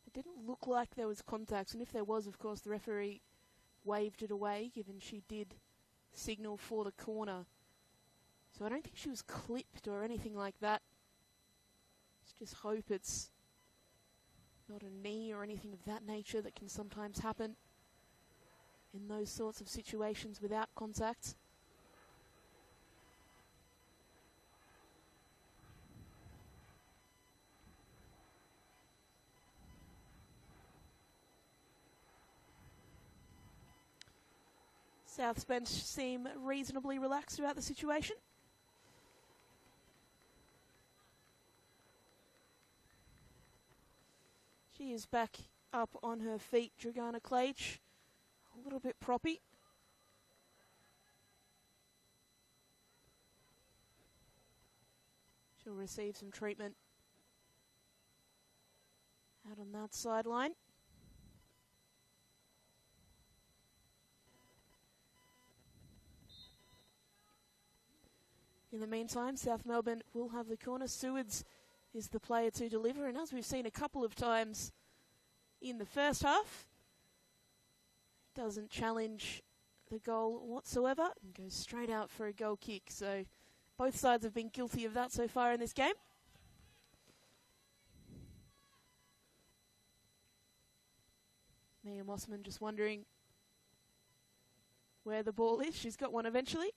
S1: It didn't look like there was contact, and if there was, of course, the referee waved it away, given she did signal for the corner. So I don't think she was clipped or anything like that. Let's just hope it's Not a knee or anything of that nature that can sometimes happen in those sorts of situations without contact. South's bench seem reasonably relaxed about the situation. She is back up on her feet, Dragana Clage. A little bit proppy. She'll receive some treatment out on that sideline. In the meantime, South Melbourne will have the corner. Sewards is the player to deliver, and as we've seen a couple of times in the first half, doesn't challenge the goal whatsoever and goes straight out for a goal kick. So both sides have been guilty of that so far in this game. Mia Mossman just wondering where the ball is. She's got one eventually.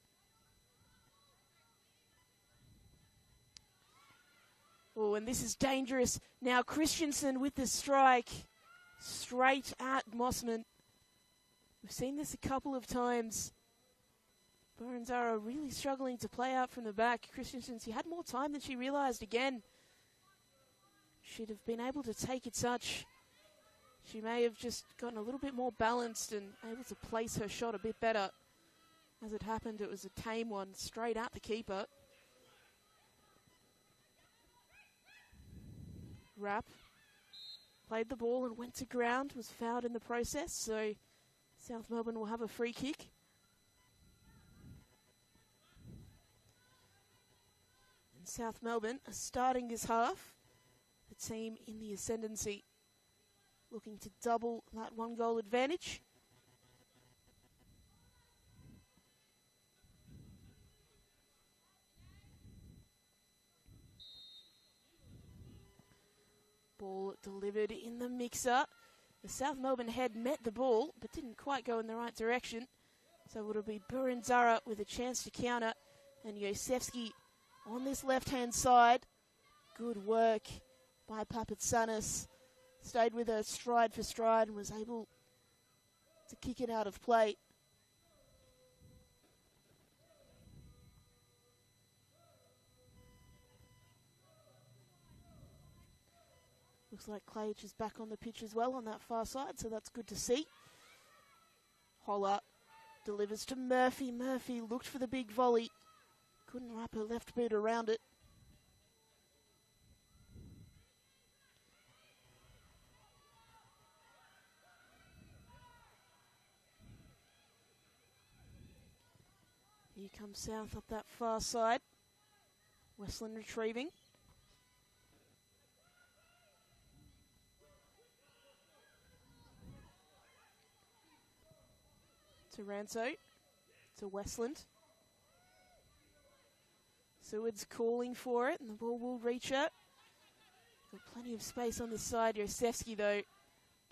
S1: Oh, and this is dangerous. Now Christensen with the strike. Straight at Mossman. We've seen this a couple of times. Boroondara really struggling to play out from the back. Christensen, she had more time than she realised again. She'd have been able to take a touch. She may have just gotten a little bit more balanced and able to place her shot a bit better. As it happened, it was a tame one straight at the keeper. Rapp played the ball and went to ground, was fouled in the process, so South Melbourne will have a free kick. And South Melbourne are starting this half, the team in the ascendancy, looking to double that one goal advantage. Ball delivered in the mixer. The South Melbourne head met the ball, but didn't quite go in the right direction. So it'll be Boroondara with a chance to counter. And Yosefsky on this left-hand side. Good work by Papatsanis. Stayed with her stride for stride and was able to kick it out of play. Looks like Clage is back on the pitch as well on that far side, so that's good to see. Holler delivers to Murphy. Murphy looked for the big volley. Couldn't wrap her left boot around it. Here comes South up that far side. Westland retrieving. To Ranso, to Westland. Seward's calling for it, and the ball will reach her. Got plenty of space on this side. Yosefsky, though,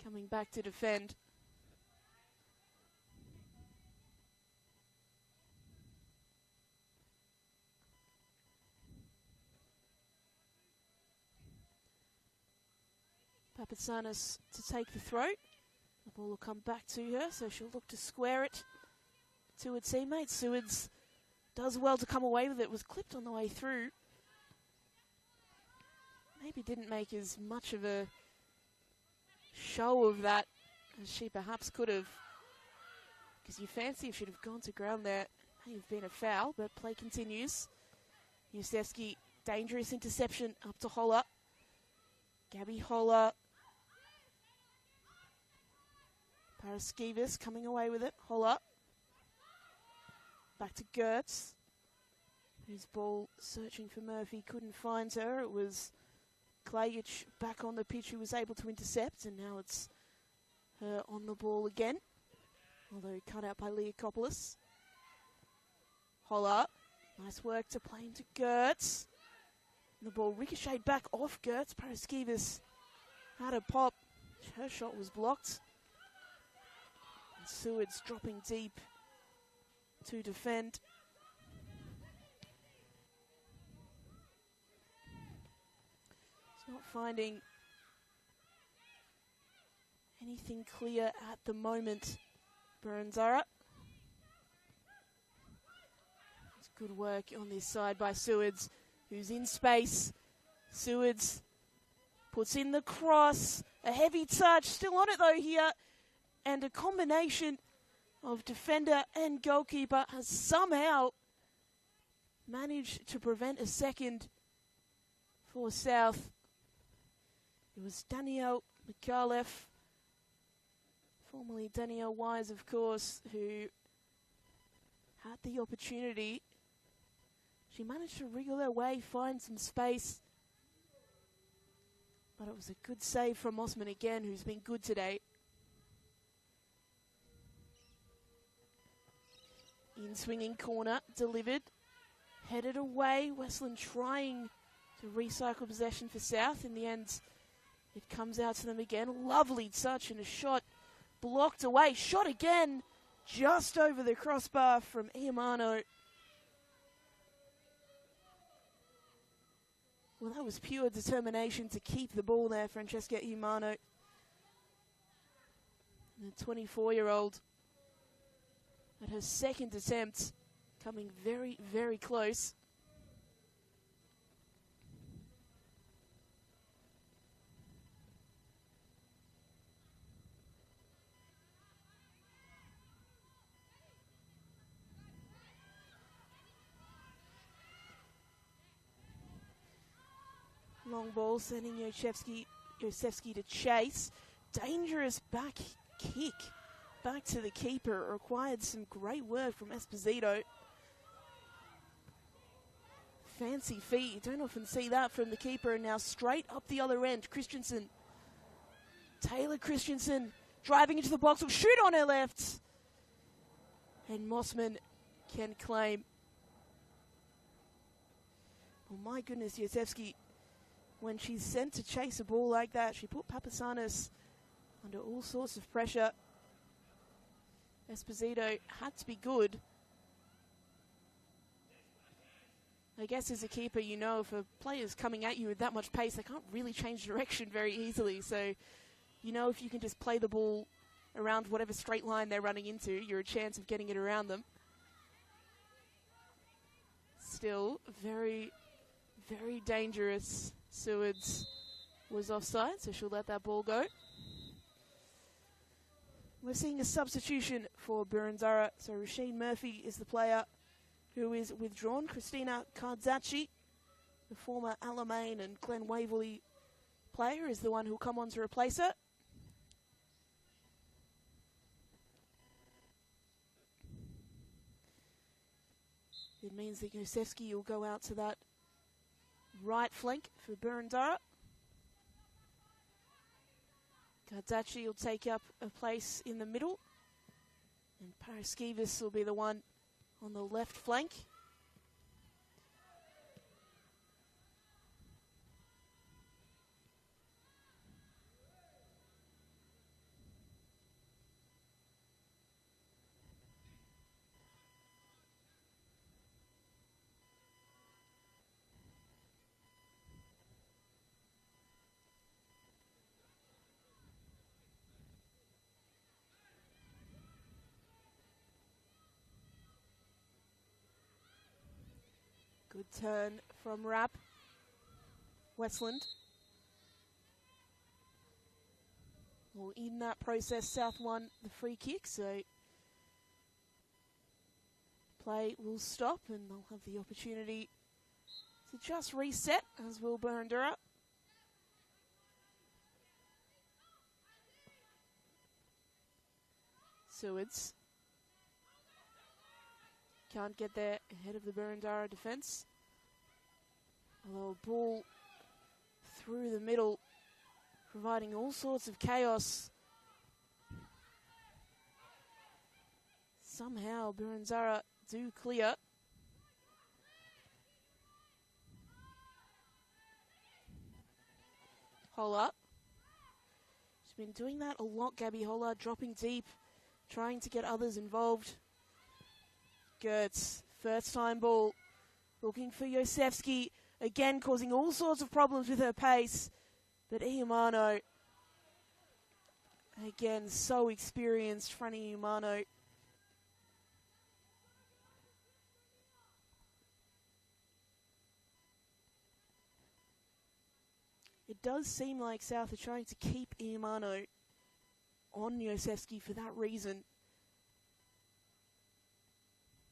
S1: coming back to defend. Papatsanis to take the throw. The ball will come back to her, so she'll look to square it to her teammate. Sewards does well to come away with it. Was clipped on the way through. Maybe didn't make as much of a show of that as she perhaps could have. Because you fancy if she'd have gone to ground there, it may have been a foul, but play continues. Yosefsky, dangerous interception up to Holler. Gabby Holler. Paraskevas coming away with it. Holler. Back to Gertz. His ball searching for Murphy. Couldn't find her. It was Klajic back on the pitch who was able to intercept. And now it's her on the ball again. Although cut out by Leakopoulos. Holler. Nice work to play into Gertz. And the ball ricocheted back off Gertz. Paraskevas had a pop. Her shot was blocked. And Seward's dropping deep to defend. It's not finding anything clear at the moment, Boroondara. It's good work on this side by Sewards, who's in space. Sewards puts in the cross, a heavy touch, still on it though here, and a combination of defender and goalkeeper has somehow managed to prevent a second for South. It was Danielle McAuliffe, formerly Danielle Wise, of course, who had the opportunity. She managed to wriggle her way, find some space. But it was a good save from Mossman again, who's been good today. In swinging corner, delivered. Headed away. Westland trying to recycle possession for South. In the end, it comes out to them again. Lovely touch and a shot blocked away. Shot again, just over the crossbar from Iamano. Well, that was pure determination to keep the ball there, Francesca Iamano. The 24-year-old at her second attempt, coming very, very close. Long ball sending Yosefsky to chase. Dangerous back kick back to the keeper. It required some great work from Esposito. Fancy feet. You don't often see that from the keeper. And now straight up the other end, Christensen. Taylor Christensen driving into the box. Will shoot on her left. And Mossman can claim. Oh my goodness, Yosefsky. When she's sent to chase a ball like that, she put Papasanis under all sorts of pressure. Esposito had to be good. I guess as a keeper, you know, if a player's coming at you with that much pace, they can't really change direction very easily. So, you know, if you can just play the ball around whatever straight line they're running into, you're a chance of getting it around them. Still, very, very dangerous. Sewards was offside, so she'll let that ball go. We're seeing a substitution for Boroondara. So Rasheen Murphy is the player who is withdrawn. Christina Cardzacci, the former Alamein and Glen Waverley player, is the one who'll come on to replace her. It means that Yosefsky will go out to that right flank for Boroondara. Cardzacci will take up a place in the middle. And Paraskevas will be the one on the left flank. Good turn from Rapp. Westland. Well, in that process, South won the free kick, so play will stop and they'll have the opportunity to just reset, as will Boroondara. Sewards can't get there ahead of the Boroondara defence. Although a ball through the middle, providing all sorts of chaos. Somehow Boroondara do clear. Hole up. been doing that a lot, Gabby Holler, dropping deep, trying to get others involved. Gertz, first time ball, looking for Yosefsky, again causing all sorts of problems with her pace. But Iumano, again, so experienced, Franny Iumano. It does seem like South are trying to keep Iumano on Yosefsky for that reason.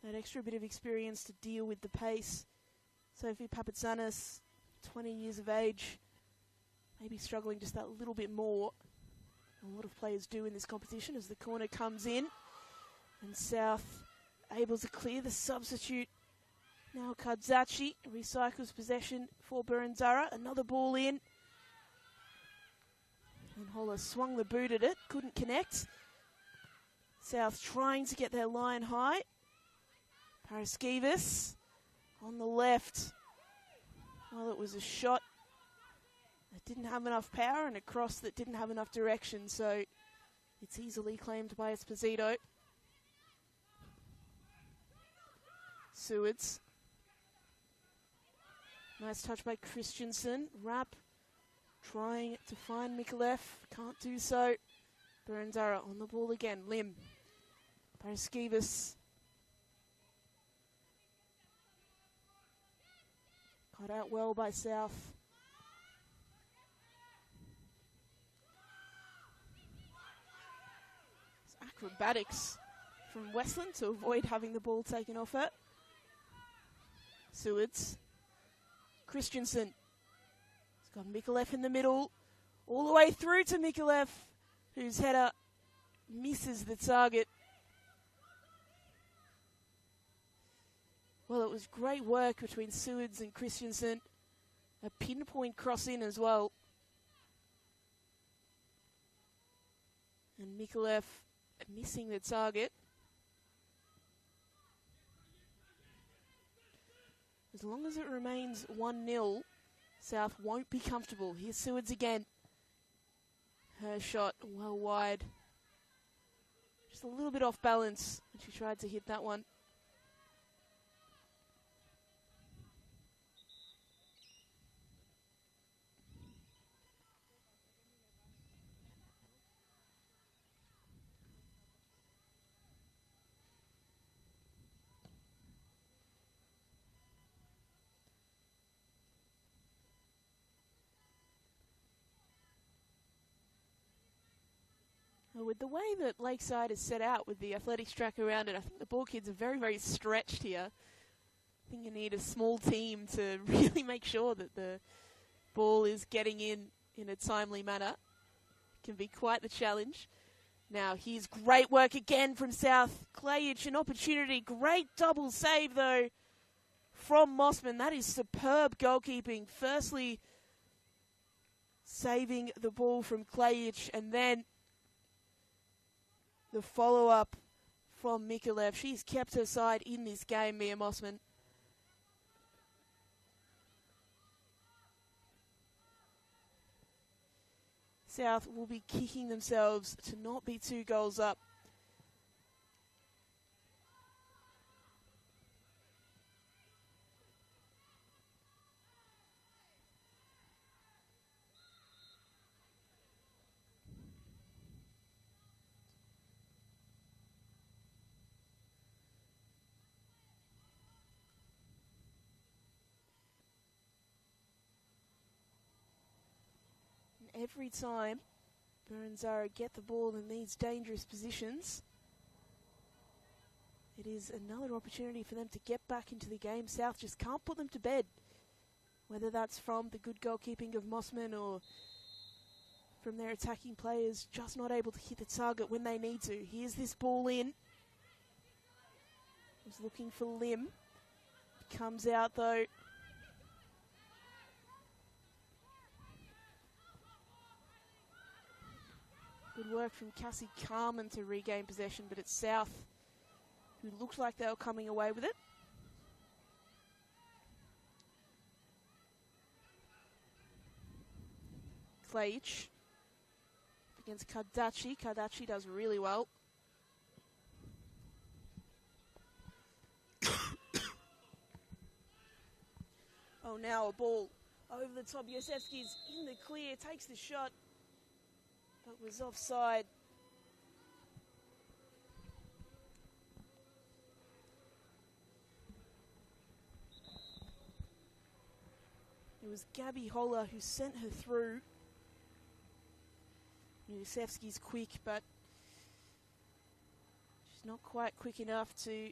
S1: That extra bit of experience to deal with the pace. Sophie Papatsanis, 20 years of age, maybe struggling just that little bit more. A lot of players do in this competition as the corner comes in. And South able to clear the substitute. Now Kadzachi recycles possession for Boroondara. Another ball in. And Holler swung the boot at it, couldn't connect. South trying to get their line high. Paraskevas on the left. Well, it was a shot that didn't have enough power and a cross that didn't have enough direction, so it's easily claimed by Esposito. Sewards. Nice touch by Christensen. Rapp trying to find Mikulev. Can't do so. Boroondara on the ball again. Lim. Paraskevas. Cut out well by South. It's acrobatics from Westland to avoid having the ball taken off it. Sewards. Christensen. He's got Mikulev in the middle. All the way through to Mikulev, whose header misses the target. Well, it was great work between Sewards and Christensen. A pinpoint cross in as well. And Mikulev missing the target. As long as it remains 1-0, South won't be comfortable. Here's Sewards again. Her shot well wide. Just a little bit off balance when she tried to hit that one. With the way that Lakeside is set out with the athletics track around it, I think the ball kids are very, very stretched here. I think you need a small team to really make sure that the ball is getting in a timely manner. It can be quite the challenge. Now, here's great work again from South. Klajic, an opportunity. Great double save, though, from Mossman. That is superb goalkeeping. Firstly, saving the ball from Klajic, and then the follow-up from Mikulev. She's kept her side in this game, Mia Mossman. South will be kicking themselves to not be 2 goals up. Every time Boroondara get the ball in these dangerous positions, it is another opportunity for them to get back into the game. South just can't put them to bed, whether that's from the good goalkeeping of Mossman or from their attacking players just not able to hit the target when they need to. Here's this ball in. Was looking for Lim. Comes out though. Good work from Cassie Carmen to regain possession, but it's South who looked like they were coming away with it. Klajic against Kardachi. Kardachi does really well. Oh, now a ball over the top. Yosefsky's in the clear, takes the shot, but was offside. It was Gabby Holler who sent her through. Yosefsky's quick, but she's not quite quick enough to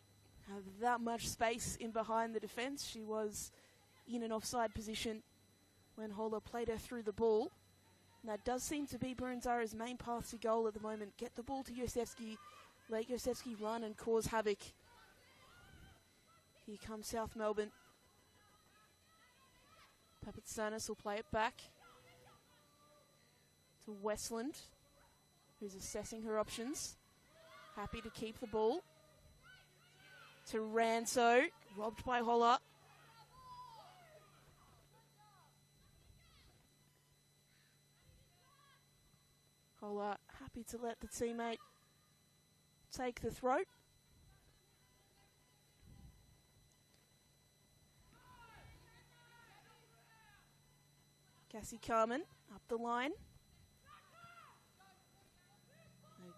S1: have that much space in behind the defence. She was in an offside position when Holler played her through the ball. And that does seem to be Boroondara's main path to goal at the moment. Get the ball to Yosefsky, let Yosefsky run and cause havoc. Here comes South Melbourne. Papatsanis will play it back to Westland, who's assessing her options. Happy to keep the ball. To Ranso, robbed by Holler. Holler happy to let the teammate take the throat. Cassie Carmen up the line.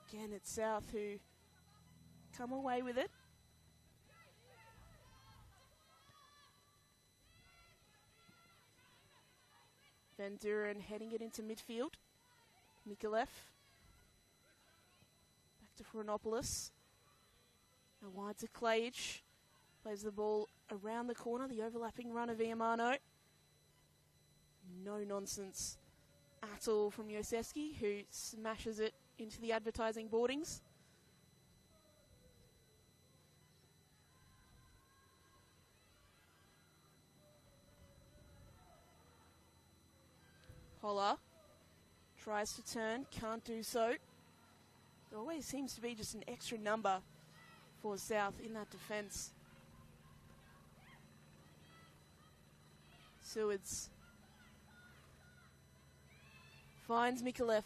S1: Again, it's South who come away with it. Van Duren heading it into midfield. Mikolev. Back to Chronopoulos. Now wide to Klage. Plays the ball around the corner. The overlapping run of Iamano. No nonsense at all from Yosefsky, who smashes it into the advertising boardings. Holler tries to turn, can't do so. There always seems to be just an extra number for South in that defence. Sewards finds Mikolev.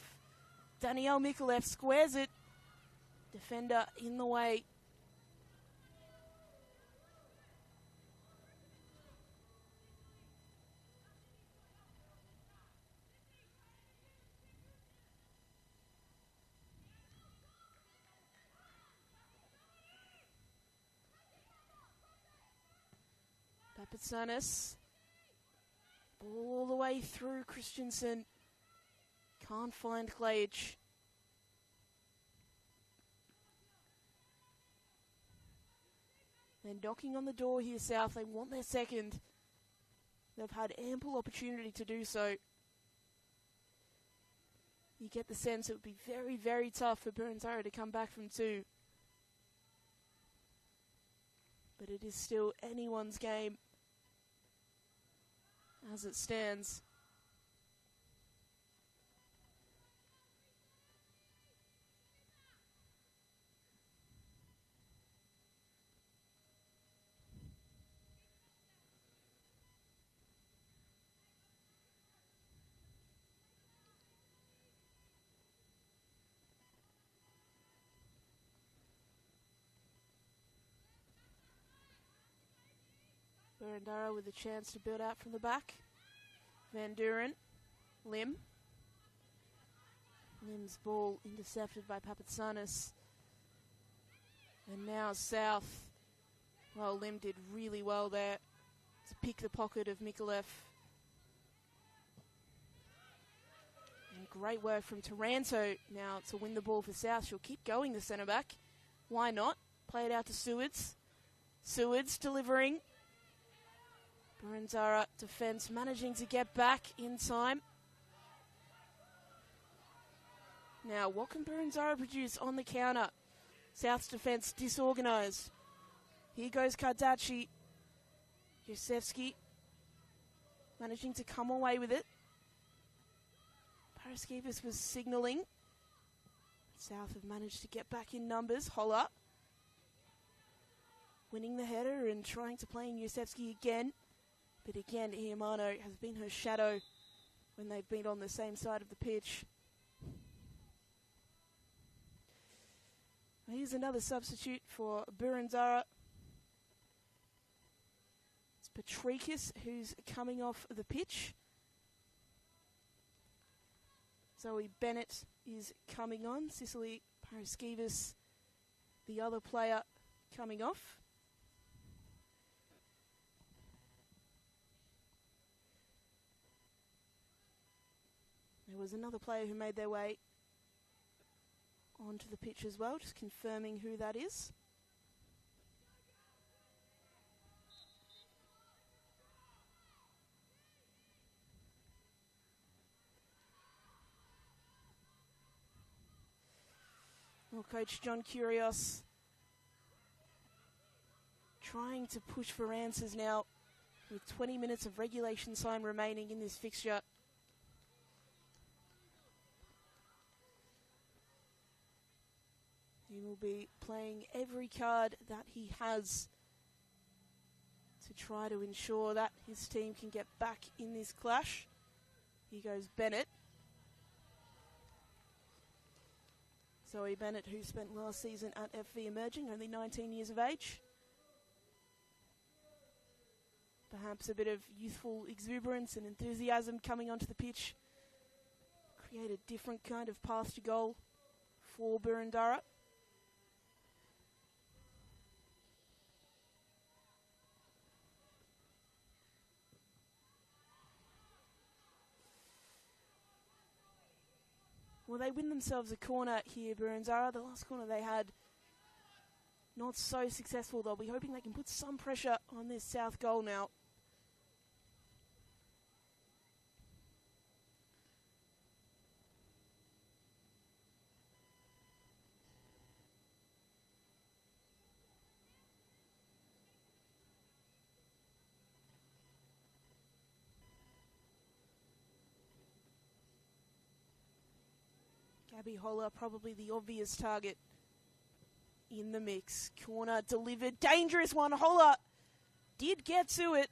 S1: Danielle Mikolev squares it. Defender in the way. Papatsanis. Ball all the way through Christensen. Can't find Klage. They're knocking on the door here, South. They want their second. They've had ample opportunity to do so. You get the sense it would be very, very tough for Boroondara to come back from two. But it is still anyone's game as it stands. Boroondara with a chance to build out from the back. Van Duren, Lim. Lim's ball intercepted by Papatsanis. And now South. Well, Lim did really well there to pick the pocket of Mikolev. And great work from Taranto now to win the ball for South. She'll keep going, the centre back. Why not? Play it out to Sewards. Sewards delivering. Boroondara defence managing to get back in time. Now, what can Boroondara produce on the counter? South's defence disorganised. Here goes Kardachi. Yosefsky managing to come away with it. Paraskevas was signalling. South have managed to get back in numbers. Holler winning the header and trying to play in Yosefsky again. But again, Iamano has been her shadow when they've been on the same side of the pitch. Here's another substitute for Boroondara. It's Patricus who's coming off the pitch. Zoe Bennett is coming on. Cicely Paraskevas, the other player, coming off. There was another player who made their way onto the pitch as well, just confirming who that is. Well, Coach John Curios trying to push for answers now with 20 minutes of regulation time remaining in this fixture. He will be playing every card that he has to try to ensure that his team can get back in this clash. Here goes Bennett. Zoe Bennett, who spent last season at FV Emerging, only 19 years of age. Perhaps a bit of youthful exuberance and enthusiasm coming onto the pitch. Create a different kind of path to goal for Boroondara. Well, they win themselves a corner here, Boroondara. The last corner they had, not so successful. They'll be hoping they can put some pressure on this south goal now. Gabby Holler, probably the obvious target in the mix. Corner delivered, dangerous one. Holler did get to it,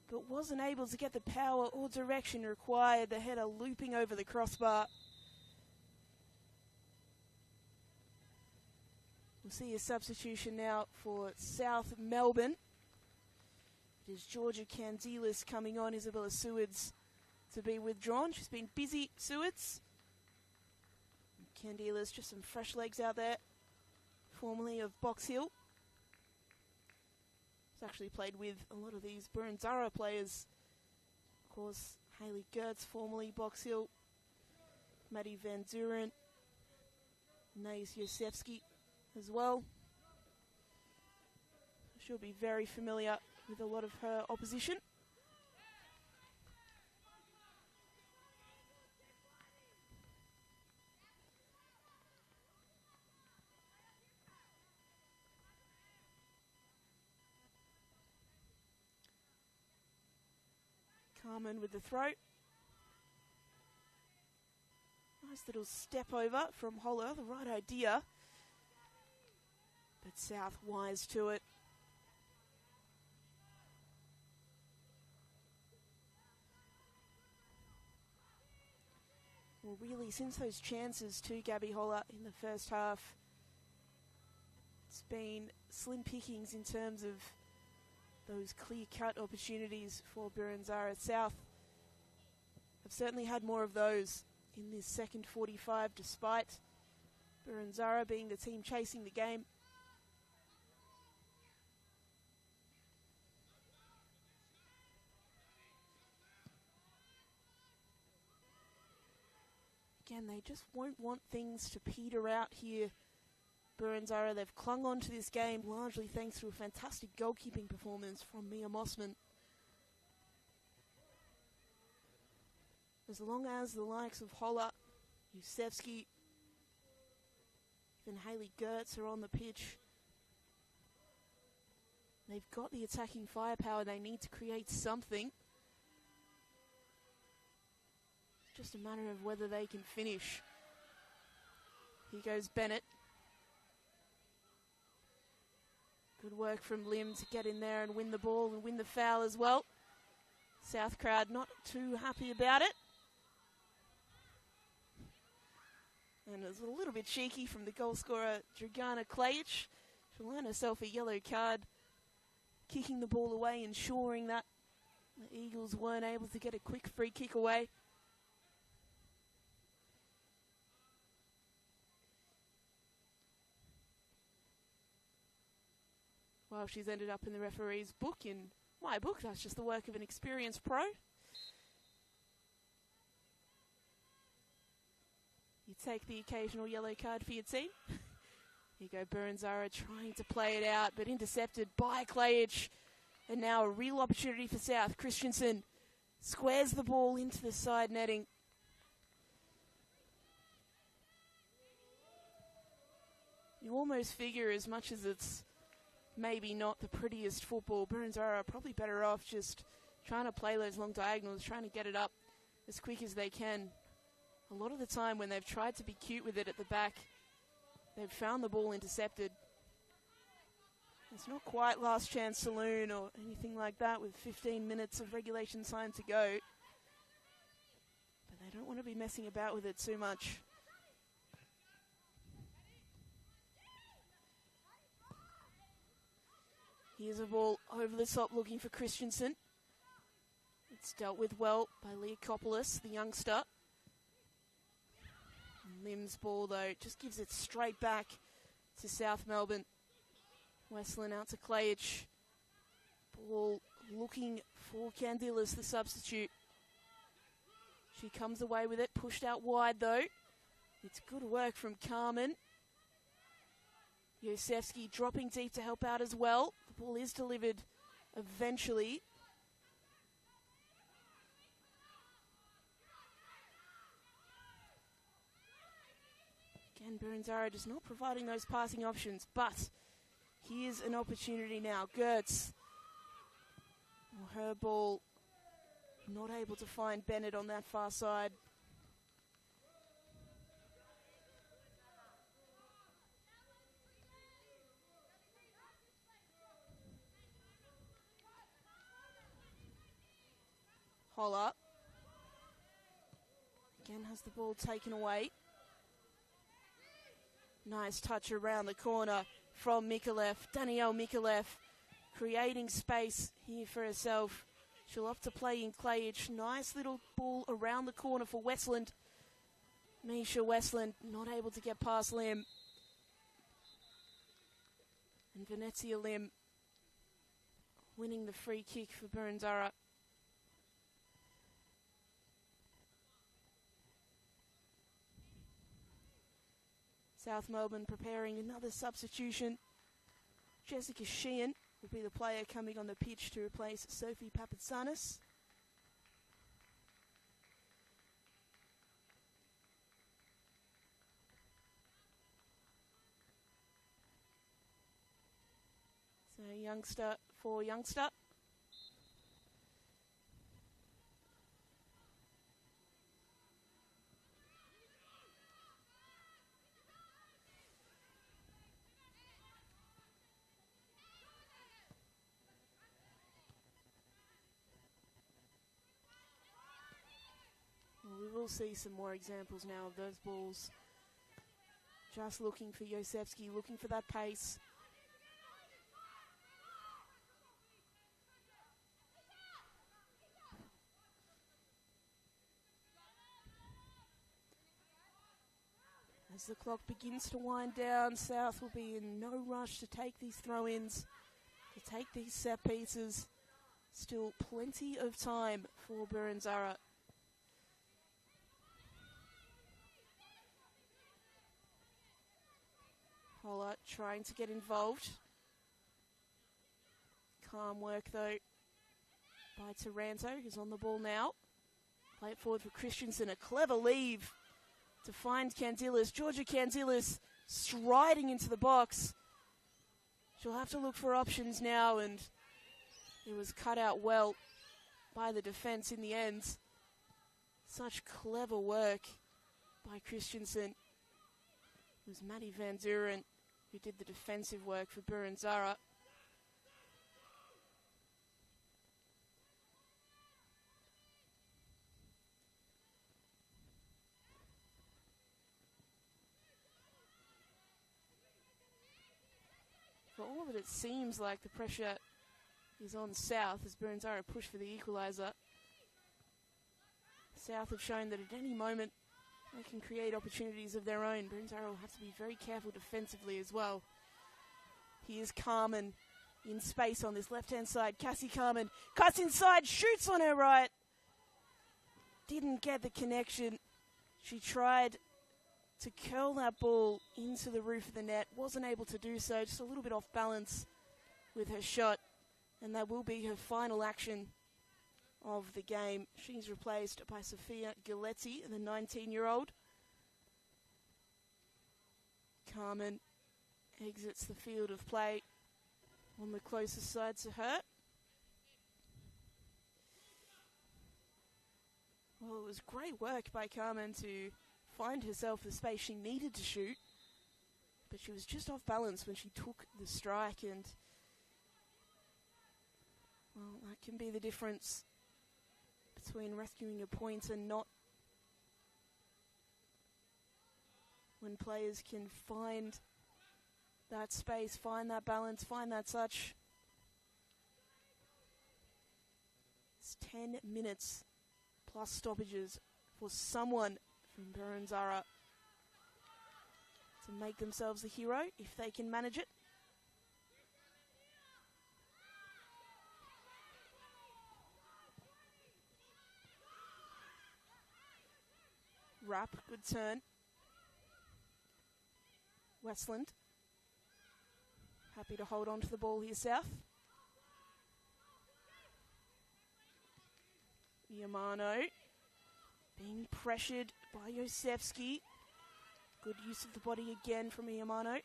S1: but wasn't able to get the power or direction required. The header looping over the crossbar. We'll see a substitution now for South Melbourne. It is Georgia Candelas coming on. Isabella Sewards to be withdrawn. She's been busy, Sewards. Candelas, just some fresh legs out there, formerly of Box Hill. She's actually played with a lot of these Boroondara players. Of course, Hayley Gertz, formerly Box Hill. Maddie Van Duren. Nays Yosefsky as well. She'll be very familiar with a lot of her opposition. Carmen with the throw. Nice little step over from Holler, the right idea. But South wise to it. Well, really, since those chances to Gabby Holler in the first half, it's been slim pickings in terms of those clear-cut opportunities for Boroondara. South have certainly had more of those in this second 45, despite Boroondara being the team chasing the game. Again, they just won't want things to peter out here. Boroondara, they've clung on to this game largely thanks to a fantastic goalkeeping performance from Mia Mossman. As long as the likes of Holler, Yusevsky, even Hayley Gertz are on the pitch, they've got the attacking firepower they need to create something. It's just a matter of whether they can finish. Here goes Bennett. Good work from Lim to get in there and win the ball and win the foul as well. South crowd not too happy about it. And it was a little bit cheeky from the goal scorer, Dragana Klajic. She'll earn herself a yellow card, kicking the ball away, ensuring that the Eagles weren't able to get a quick free kick away. Well, she's ended up in the referee's book. In my book, that's just the work of an experienced pro. You take the occasional yellow card for your team. Here you go, Boroondara trying to play it out, but intercepted by Klajic. And now a real opportunity for South. Christensen squares the ball into the side netting. You almost figure, as much as it's maybe not the prettiest football, Boroondara are probably better off just trying to play those long diagonals, trying to get it up as quick as they can. A lot of the time when they've tried to be cute with it at the back, they've found the ball intercepted. It's not quite last chance saloon or anything like that with 15 minutes of regulation time to go. But they don't want to be messing about with it too much. Here's a ball over the top looking for Christensen. It's dealt with well by Leakopoulos, the youngster. Lim's ball, though, just gives it straight back to South Melbourne. Westland out to Klajic. Ball looking for Candilas, the substitute. She comes away with it, pushed out wide, though. It's good work from Carmen. Yosefsky dropping deep to help out as well. The ball is delivered eventually. Again, Boroondara just not providing those passing options, but here's an opportunity now. Gertz. Her ball not able to find Bennett on that far side. Holler. Again has the ball taken away. Nice touch around the corner from Mikolev. Danielle Mikolev creating space here for herself. She'll opt to play in Klajic. Nice little ball around the corner for Westland. Misha Westland not able to get past Lim. And Venezia Lim winning the free kick for Boroondara. South Melbourne preparing another substitution. Jessica Sheehan will be the player coming on the pitch to replace Sophie Papatsanis. So youngster for youngster. We will see some more examples now of those balls. Just looking for Yosefsky, looking for that pace. As the clock begins to wind down, South will be in no rush to take these throw-ins, to take these set pieces. Still plenty of time for Boroondara. Holler trying to get involved. Calm work though by Taranto, who's on the ball now. Play it forward for Christensen. A clever leave to find Candilas. Georgia Candilas striding into the box. She'll have to look for options now, and it was cut out well by the defence in the end. Such clever work by Christensen. It was Maddie Van Duren who did the defensive work for Boroondara. For all that it seems like the pressure is on South as Boroondara push for the equaliser. South have shown that at any moment they can create opportunities of their own. Boroondara will have to be very careful defensively as well. Here's Carmen in space on this left-hand side. Cassie Carmen cuts inside, shoots on her right. Didn't get the connection. She tried to curl that ball into the roof of the net. Wasn't able to do so, just a little bit off balance with her shot. And that will be her final action of the game. She's replaced by Sophia Gilletti, the 19-year-old. Carmen exits the field of play on the closest side to her. Well, it was great work by Carmen to find herself the space she needed to shoot, but she was just off balance when she took the strike, and well, that can be the difference between rescuing a point and not. When players can find that space, find that balance, find that touch. It's 10 minutes plus stoppages for someone from Boroondara to make themselves a hero if they can manage it. Wrap, good turn. Westland happy to hold on to the ball here, South. Yamano being pressured by Yosefsky. Good use of the body again from Yamano.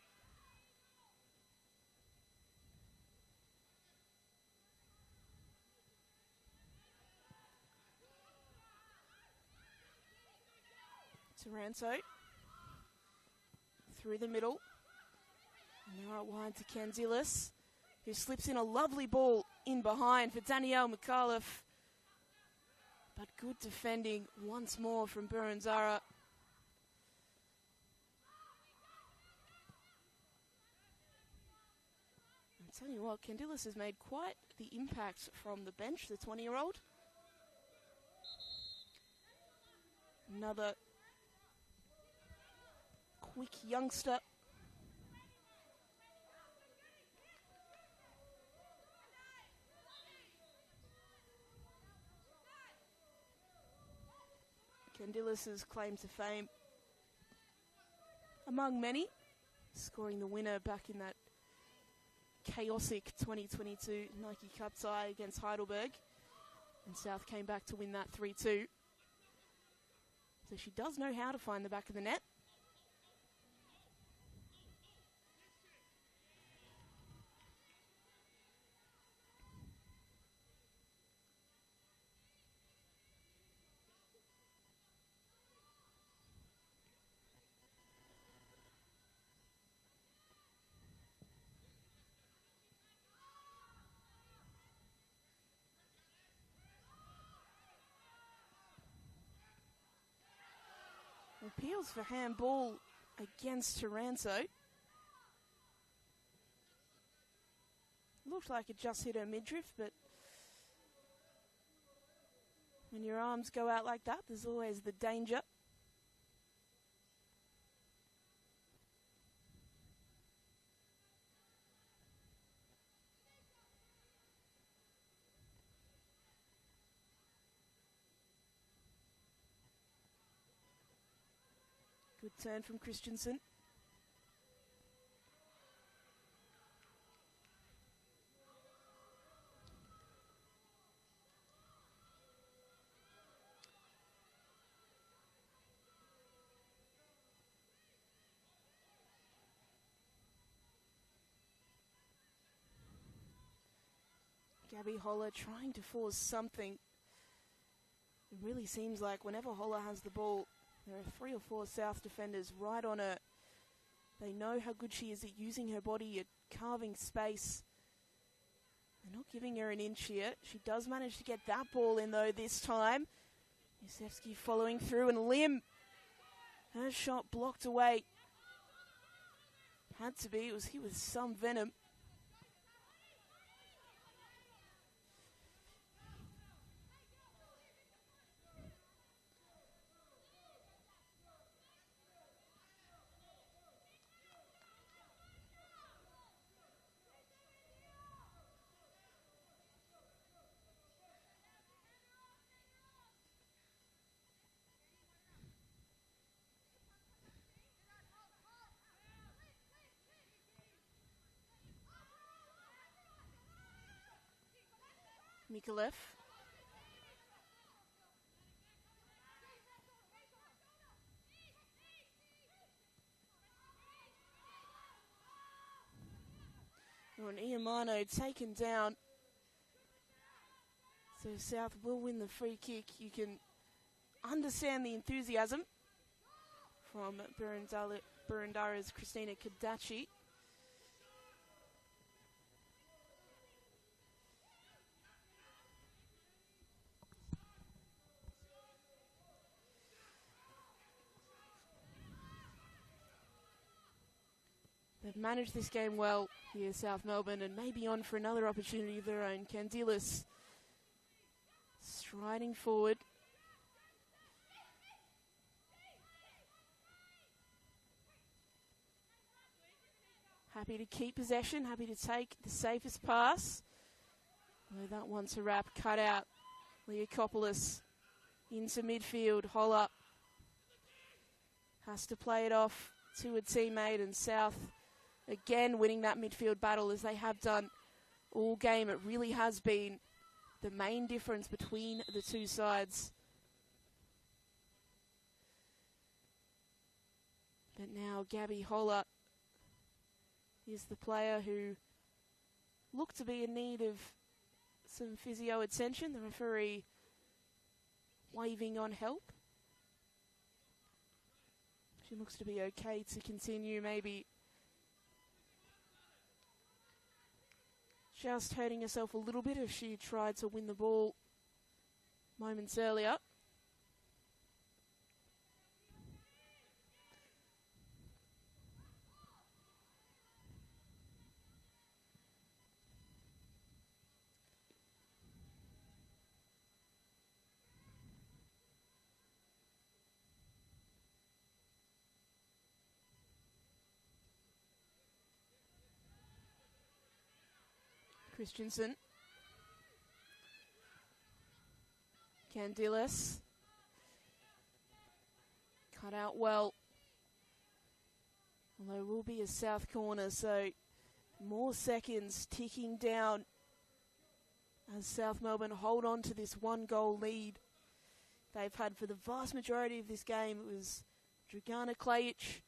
S1: Taranto through the middle. And now out wide to Kanzilis, who slips in a lovely ball in behind for Danielle McAuliffe. But good defending once more from Boroondara. I'll tell you what, Kandilis has made quite the impact from the bench, the 20-year-old. Another quick youngster. Kandilis' claim to fame among many, scoring the winner back in that chaotic 2022 Nike Cup tie against Heidelberg, and South came back to win that 3-2. So she does know how to find the back of the net. Appeals for handball against Taranto. Looked like it just hit her midriff, but when your arms go out like that, there's always the danger. Good turn from Christensen. Gabby Holler trying to force something. It really seems like whenever Holler has the ball, there are 3 or 4 South defenders right on her. They know how good she is at using her body, at carving space. They're not giving her an inch here. She does manage to get that ball in, though, this time. Yusevsky following through, and Lim, her shot blocked away. Had to be. It was hit with some venom. Mikolev. And Iamano taken down. So South will win the free kick. You can understand the enthusiasm from Boroondara's Christina Kadachi. They've managed this game well here, South Melbourne, and maybe on for another opportunity of their own. Candilas striding forward. Happy to keep possession, happy to take the safest pass. Although that one's a wrap, cut out. Leokopoulos into midfield, Holler has to play it off to a teammate, and South again winning that midfield battle as they have done all game. It really has been the main difference between the two sides. But now Gabby Holler is the player who looked to be in need of some physio attention. The referee waving on help. She looks to be okay to continue, maybe just hurting herself a little bit as she tried to win the ball moments earlier. Christensen. Candilas. Cut out well. Although it will be a South corner, so more seconds ticking down as South Melbourne hold on to this 1-goal lead they've had for the vast majority of this game. It was Dragana Klajic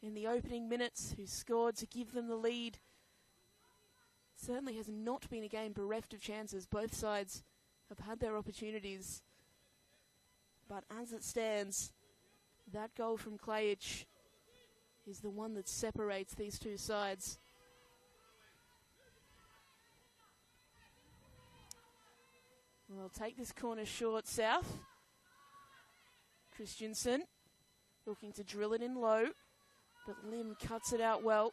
S1: in the opening minutes who scored to give them the lead. Certainly has not been a game bereft of chances. Both sides have had their opportunities. But as it stands, that goal from Klajic is the one that separates these two sides. Well, take this corner short, South. Christensen looking to drill it in low, but Lim cuts it out well.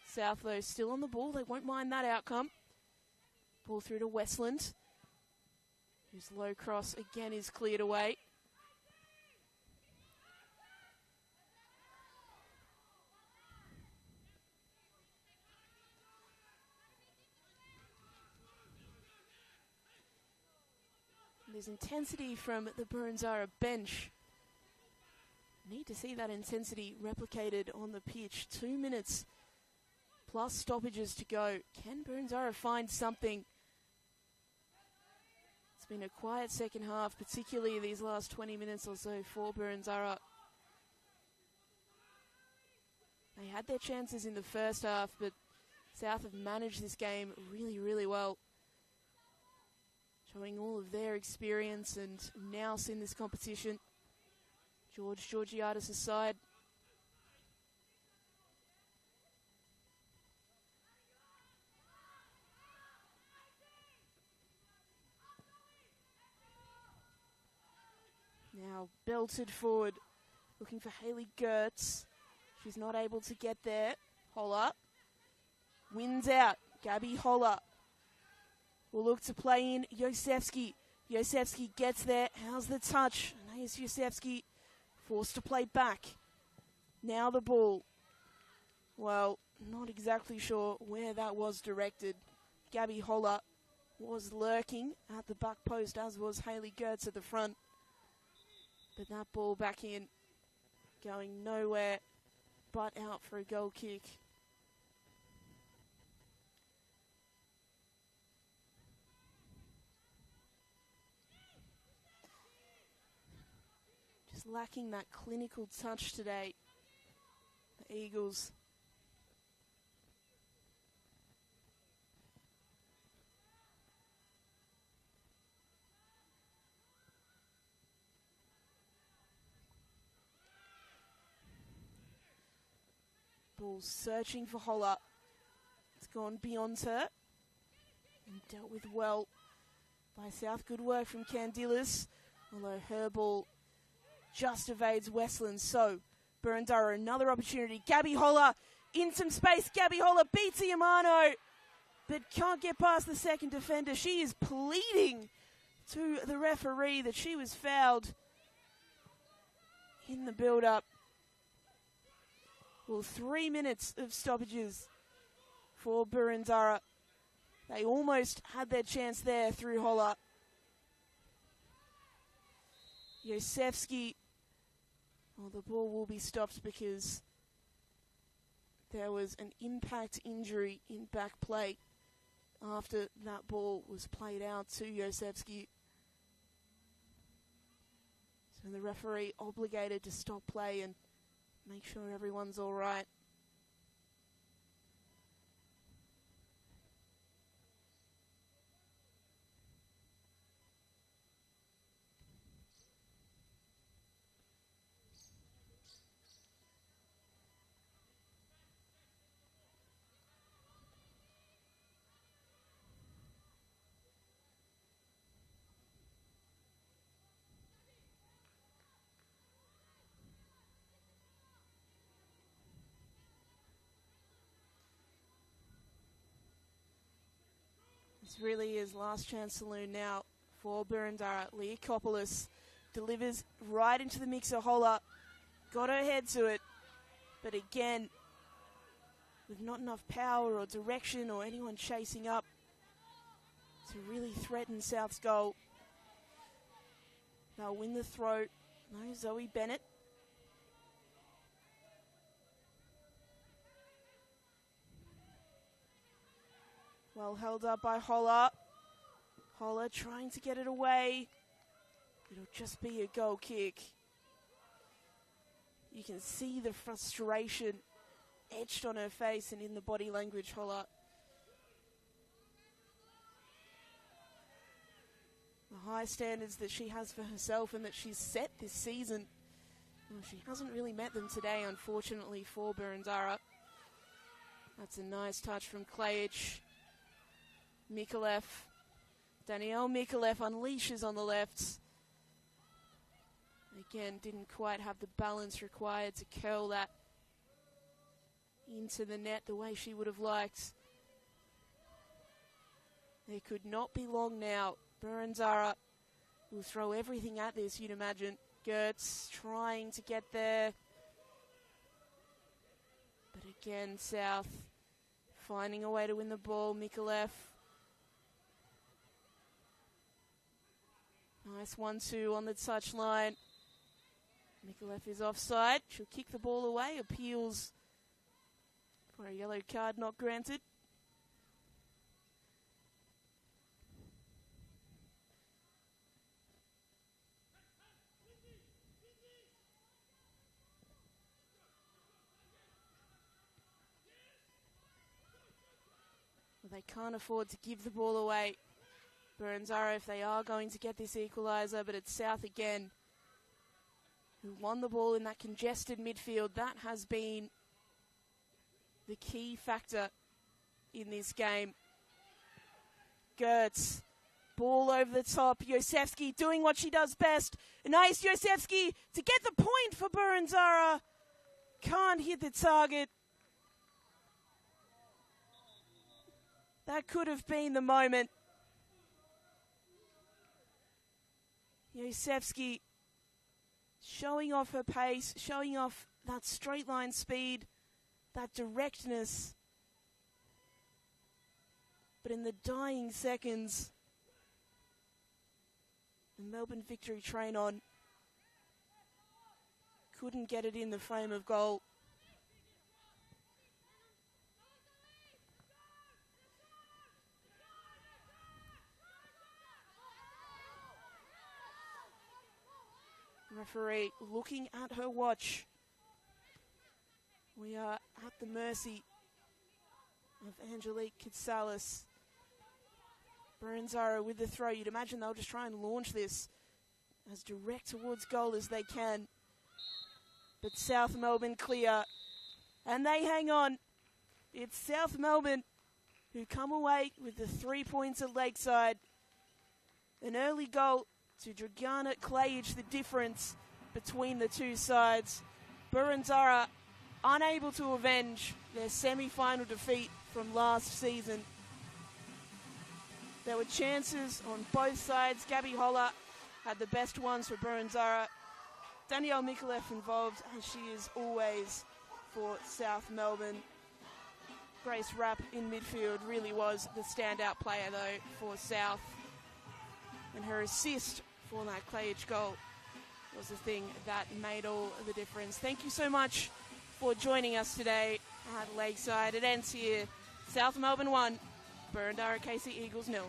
S1: South, though, still on the ball. They won't mind that outcome. Ball through to Westland, whose low cross again is cleared away. There's intensity from the Boroondara bench. Need to see that intensity replicated on the pitch. 2 minutes plus stoppages to go. Can Boroondara find something? It's been a quiet second half, particularly these last 20 minutes or so for Boroondara. They had their chances in the first half, but South have managed this game really, really well. Showing all of their experience and nous in this competition. George Georgiadis' side. Now belted forward, looking for Hayley Gertz. She's not able to get there. Holler wins out. Gabby Holler will look to play in Yosefsky. Yosefsky gets there. How's the touch? And here's Yosefsky forced to play back. Now the ball. Well, not exactly sure where that was directed. Gabby Holler was lurking at the back post, as was Hayley Gertz at the front. But that ball back in, going nowhere but out for a goal kick. Just lacking that clinical touch today. The Eagles. Ball searching for Holler. It's gone beyond her. And dealt with well by South. Good work from Candilas. Although her ball just evades Westland. So, Boroondara, another opportunity. Gabby Holler in some space. Gabby Holler beats Iamano, but can't get past the second defender. She is pleading to the referee that she was fouled in the build-up. Well, 3 minutes of stoppages for Boroondara. They almost had their chance there through Holler. Yosefsky, well, the ball will be stopped because there was an impact injury in back plate after that ball was played out to Yosefsky. So the referee obligated to stop play and make sure everyone's all right. This really is last chance saloon now for Boroondara. Leakopoulos delivers right into the mixer. Holler got her head to it, but again, with not enough power or direction or anyone chasing up to really threaten South's goal. They'll win the throw. No, Zoe Bennett. Well held up by Holler. Holler trying to get it away. It'll just be a goal kick. You can see the frustration etched on her face and in the body language, Holler. The high standards that she has for herself and that she's set this season. Well, she hasn't really met them today, unfortunately, for Boroondara. That's a nice touch from Klejich. Mikulev. Danielle Mikulev unleashes on the left. Again, didn't quite have the balance required to curl that into the net the way she would have liked. There could not be long now. Boroondara will throw everything at this, you'd imagine. Gertz trying to get there. But again, South finding a way to win the ball. Mikulev. Nice 1-2 on the touchline. Mikulev is offside. She'll kick the ball away. Appeals for a yellow card not granted. Well, they can't afford to give the ball away. Boroondara, if they are going to get this equaliser, but it's South again who won the ball in that congested midfield. That has been the key factor in this game. Gertz, ball over the top. Yosefsky doing what she does best. Nice Yosefsky to get the point for Boroondara. Can't hit the target. That could have been the moment. Yosefsky showing off her pace, showing off that straight line speed, that directness. But in the dying seconds, the Melbourne victory train on. Couldn't get it in the frame of goal. Referee looking at her watch. We are at the mercy of Angelique Kitsalis. Boroondara with the throw. You'd imagine they'll just try and launch this as direct towards goal as they can. But South Melbourne clear. And they hang on. It's South Melbourne who come away with the 3 points at Lakeside. An early goal to Dragana Clage, the difference between the two sides. Boroondara unable to avenge their semi-final defeat from last season. There were chances on both sides. Gabby Holler had the best ones for Boroondara. Danielle Mikulev involved, as she is always for South Melbourne. Grace Rapp in midfield really was the standout player, though, for South. And her assist for that Clage goal was the thing that made all the difference. Thank you so much for joining us today at Lakeside. It ends here. South Melbourne 1, Boroondara-Carey Eagles 0.